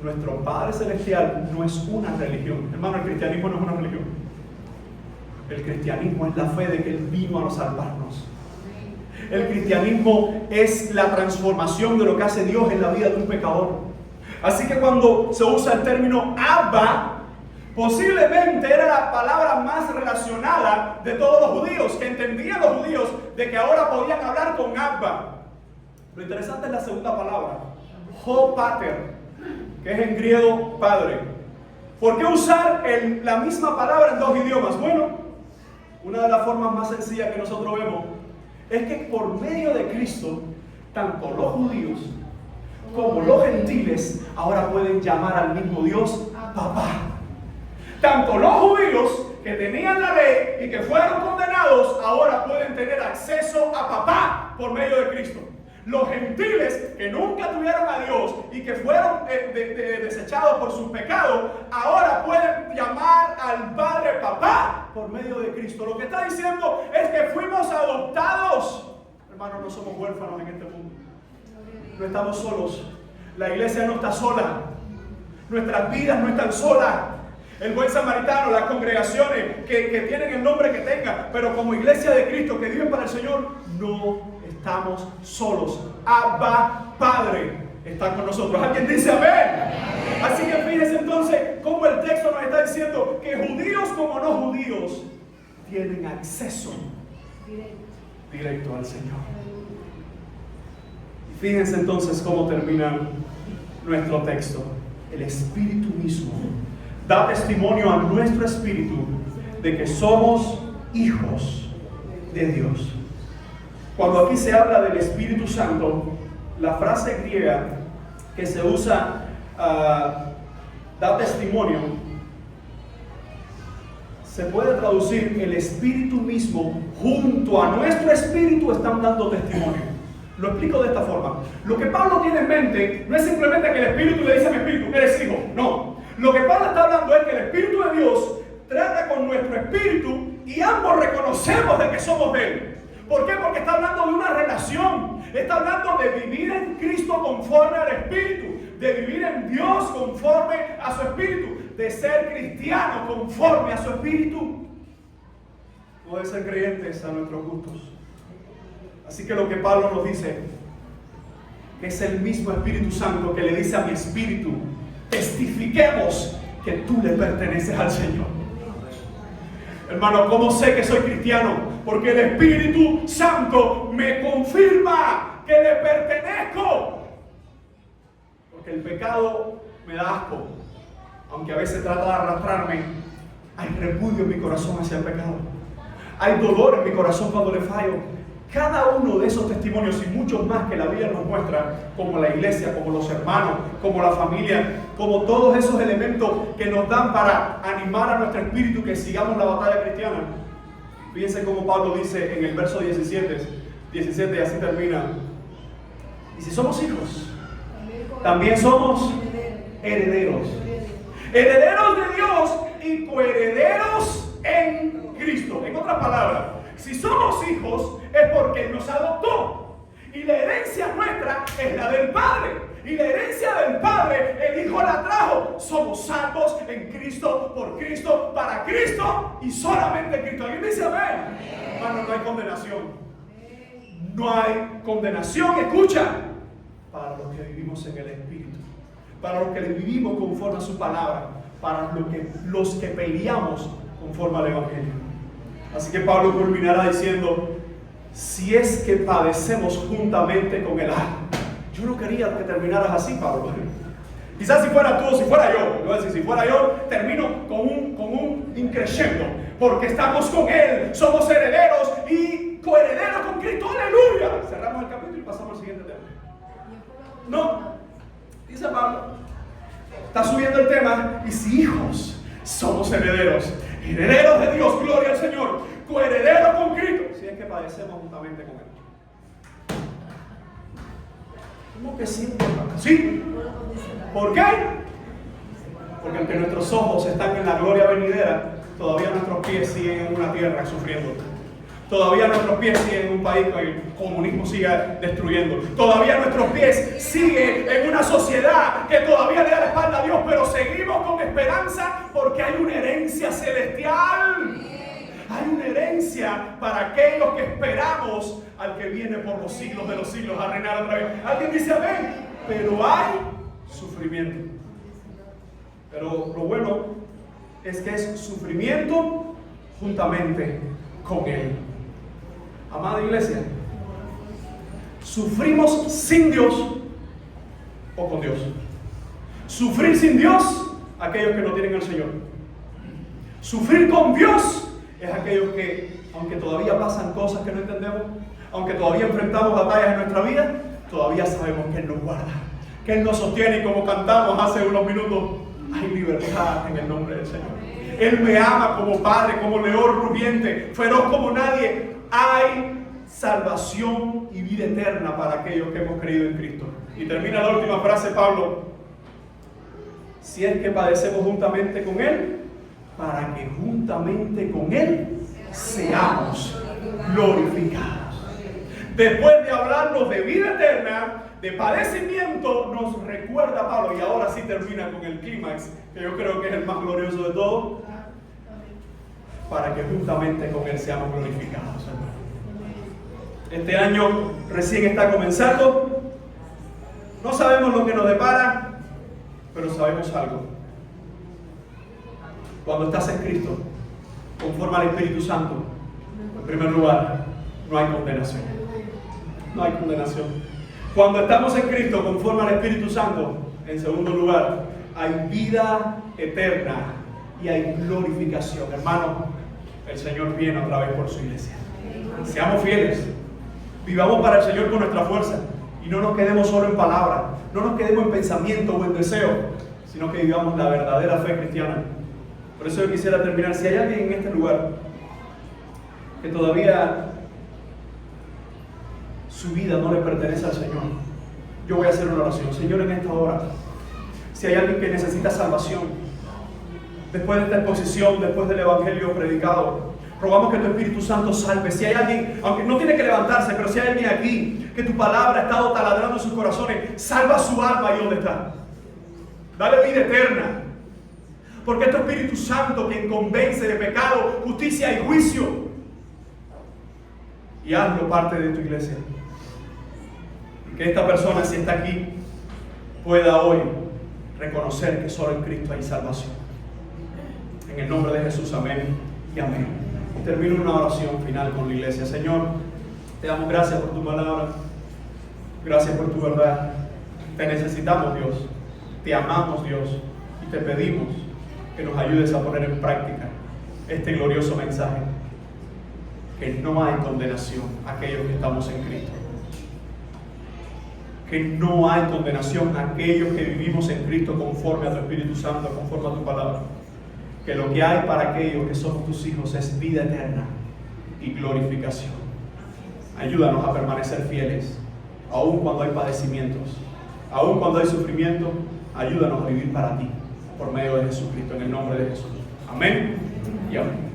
Nuestro Padre Celestial no es una religión. Hermano, el cristianismo no es una religión. El cristianismo es la fe de que Él vino a salvarnos. El cristianismo es la transformación de lo que hace Dios en la vida de un pecador. Así que cuando se usa el término Abba, posiblemente era la palabra más relacionada de todos los judíos, que entendían los judíos de que ahora podían hablar con Abba. Lo interesante es la segunda palabra, Ho Pater, que es en griego padre. ¿Por qué usar la misma palabra en 2 idiomas? Bueno, una de las formas más sencillas que nosotros vemos es que por medio de Cristo, tanto los judíos como los gentiles ahora pueden llamar al mismo Dios papá. Tanto los judíos que tenían la ley y que fueron condenados ahora pueden tener acceso a papá por medio de Cristo. Los gentiles que nunca tuvieron a Dios y que fueron desechados por sus pecados, ahora pueden llamar al Padre papá por medio de Cristo. Lo que está diciendo es que fuimos adoptados. Hermanos, no somos huérfanos en este mundo. No estamos solos. La iglesia no está sola. Nuestras vidas no están solas. El buen samaritano, las congregaciones que tienen el nombre que tengan, pero como iglesia de Cristo que viven para el Señor, no estamos solos. Abba, Padre, está con nosotros. ¿Alguien dice amén? Así que fíjense entonces cómo el texto nos está diciendo que judíos como no judíos tienen acceso directo al Señor. Y fíjense entonces cómo termina nuestro texto. El Espíritu mismo da testimonio a nuestro espíritu de que somos hijos de Dios. Cuando aquí se habla del Espíritu Santo, la frase griega que se usa, da testimonio, se puede traducir: el Espíritu mismo junto a nuestro espíritu están dando testimonio. Lo explico de esta forma. Lo que Pablo tiene en mente no es simplemente que el Espíritu le dice a mi espíritu, eres hijo. No. Lo que Pablo está hablando es que el Espíritu de Dios trata con nuestro espíritu y ambos reconocemos de que somos de Él. ¿Por qué? Porque está hablando de una relación. Está hablando de vivir en Cristo conforme al Espíritu, de vivir en Dios conforme a su Espíritu, de ser cristiano conforme a su Espíritu. No de ser creyentes a nuestros gustos. Así que lo que Pablo nos dice es el mismo Espíritu Santo que le dice a mi espíritu: testifiquemos que tú le perteneces al Señor. Hermano, ¿cómo sé que soy cristiano? Porque el Espíritu Santo me confirma que le pertenezco. Porque el pecado me da asco. Aunque a veces trata de arrastrarme, hay repudio en mi corazón hacia el pecado. Hay dolor en mi corazón cuando le fallo. Cada uno de esos testimonios y muchos más que la Biblia nos muestra, como la iglesia, como los hermanos, como la familia, como todos esos elementos que nos dan para animar a nuestro espíritu que sigamos la batalla cristiana. Fíjense cómo Pablo dice en el verso 17 y así termina: y si somos hijos, también somos herederos. Herederos de Dios y coherederos en Cristo. En otras palabras, si somos hijos es porque Él nos adoptó. Y la herencia nuestra es la del Padre. Y la herencia del Padre, el Hijo la trajo. Somos salvos en Cristo, por Cristo, para Cristo y solamente en Cristo. ¿Alguien dice amén? Hermano, no hay condenación. No hay condenación, escucha, para los que vivimos en el Espíritu. Para los que vivimos conforme a su palabra. Para los que peleamos conforme al Evangelio. Así que Pablo culminará diciendo: si es que padecemos juntamente con Él. Yo no quería que terminaras así, Pablo. Quizás si fuera tú o si fuera yo, voy a decir, si fuera yo, termino con un increscendo, porque estamos con Él, somos herederos y coherederos con Cristo. ¡Aleluya! Cerramos el capítulo y pasamos al siguiente tema. No, dice Pablo, está subiendo el tema: y si hijos, somos herederos. Herederos de Dios, gloria al Señor. Coherederos con Cristo, si es que padecemos juntamente con Él. ¿Cómo que sí? Sí. ¿Por qué? Porque aunque nuestros ojos están en la gloria venidera, todavía nuestros pies siguen en una tierra sufriendo. Todavía nuestros pies siguen en un país que el comunismo sigue destruyendo. Todavía nuestros pies siguen en una sociedad que todavía le da la espalda a Dios, pero seguimos con esperanza porque hay una herencia celestial. Hay una herencia para aquellos que esperamos al que viene por los siglos de los siglos a reinar otra vez. ¿Alguien dice amén? Pero hay sufrimiento. Pero lo bueno es que es sufrimiento juntamente con Él. Amada iglesia, ¿sufrimos sin Dios o con Dios? Sufrir sin Dios, aquellos que no tienen al Señor. Sufrir con Dios es aquellos que, aunque todavía pasan cosas que no entendemos, aunque todavía enfrentamos batallas en nuestra vida, todavía sabemos que Él nos guarda, que Él nos sostiene, y como cantamos hace unos minutos, hay libertad en el nombre del Señor. Él me ama como padre, como león rugiente, feroz como nadie. Hay salvación y vida eterna para aquellos que hemos creído en Cristo. Y termina la última frase Pablo: si es que padecemos juntamente con Él, para que juntamente con Él seamos glorificados. Después de hablarnos de vida eterna, de padecimiento, nos recuerda Pablo, y ahora sí termina con el clímax, que yo creo que es el más glorioso de todos, para que juntamente con Él seamos glorificados, hermano. Este año recién está comenzando, no sabemos lo que nos depara, pero sabemos algo. Cuando estás en Cristo, conforme al Espíritu Santo, en primer lugar, no hay condenación. No hay condenación. Cuando estamos en Cristo, conforme al Espíritu Santo, en segundo lugar, hay vida eterna y hay glorificación. Hermano, el Señor viene otra vez por su iglesia. Seamos fieles, vivamos para el Señor con nuestra fuerza y no nos quedemos solo en palabras, no nos quedemos en pensamiento o en deseo, sino que vivamos la verdadera fe cristiana. Por eso yo quisiera terminar. Si hay alguien en este lugar que todavía su vida no le pertenece al Señor, yo voy a hacer una oración. Señor, en esta hora, si hay alguien que necesita salvación, después de esta exposición, después del Evangelio predicado, rogamos que tu Espíritu Santo salve. Si hay alguien, aunque no tiene que levantarse, pero si hay alguien aquí que tu palabra ha estado taladrando en sus corazones, salva su alma ahí donde está. Dale vida eterna. Porque es tu Espíritu Santo quien convence de pecado, justicia y juicio. Y hazlo parte de tu iglesia. Y que esta persona, si está aquí, pueda hoy reconocer que solo en Cristo hay salvación. En el nombre de Jesús, amén y amén. Y termino una oración final con la iglesia. Señor, te damos gracias por tu palabra. Gracias por tu verdad. Te necesitamos, Dios. Te amamos, Dios. Y te pedimos que nos ayudes a poner en práctica este glorioso mensaje. Que no hay condenación a aquellos que estamos en Cristo. Que no hay condenación a aquellos que vivimos en Cristo conforme a tu Espíritu Santo, conforme a tu palabra. Que lo que hay para aquellos que somos tus hijos es vida eterna y glorificación. Ayúdanos a permanecer fieles, aun cuando hay padecimientos, aun cuando hay sufrimiento. Ayúdanos a vivir para ti, por medio de Jesucristo, en el nombre de Jesús. Amén y amén.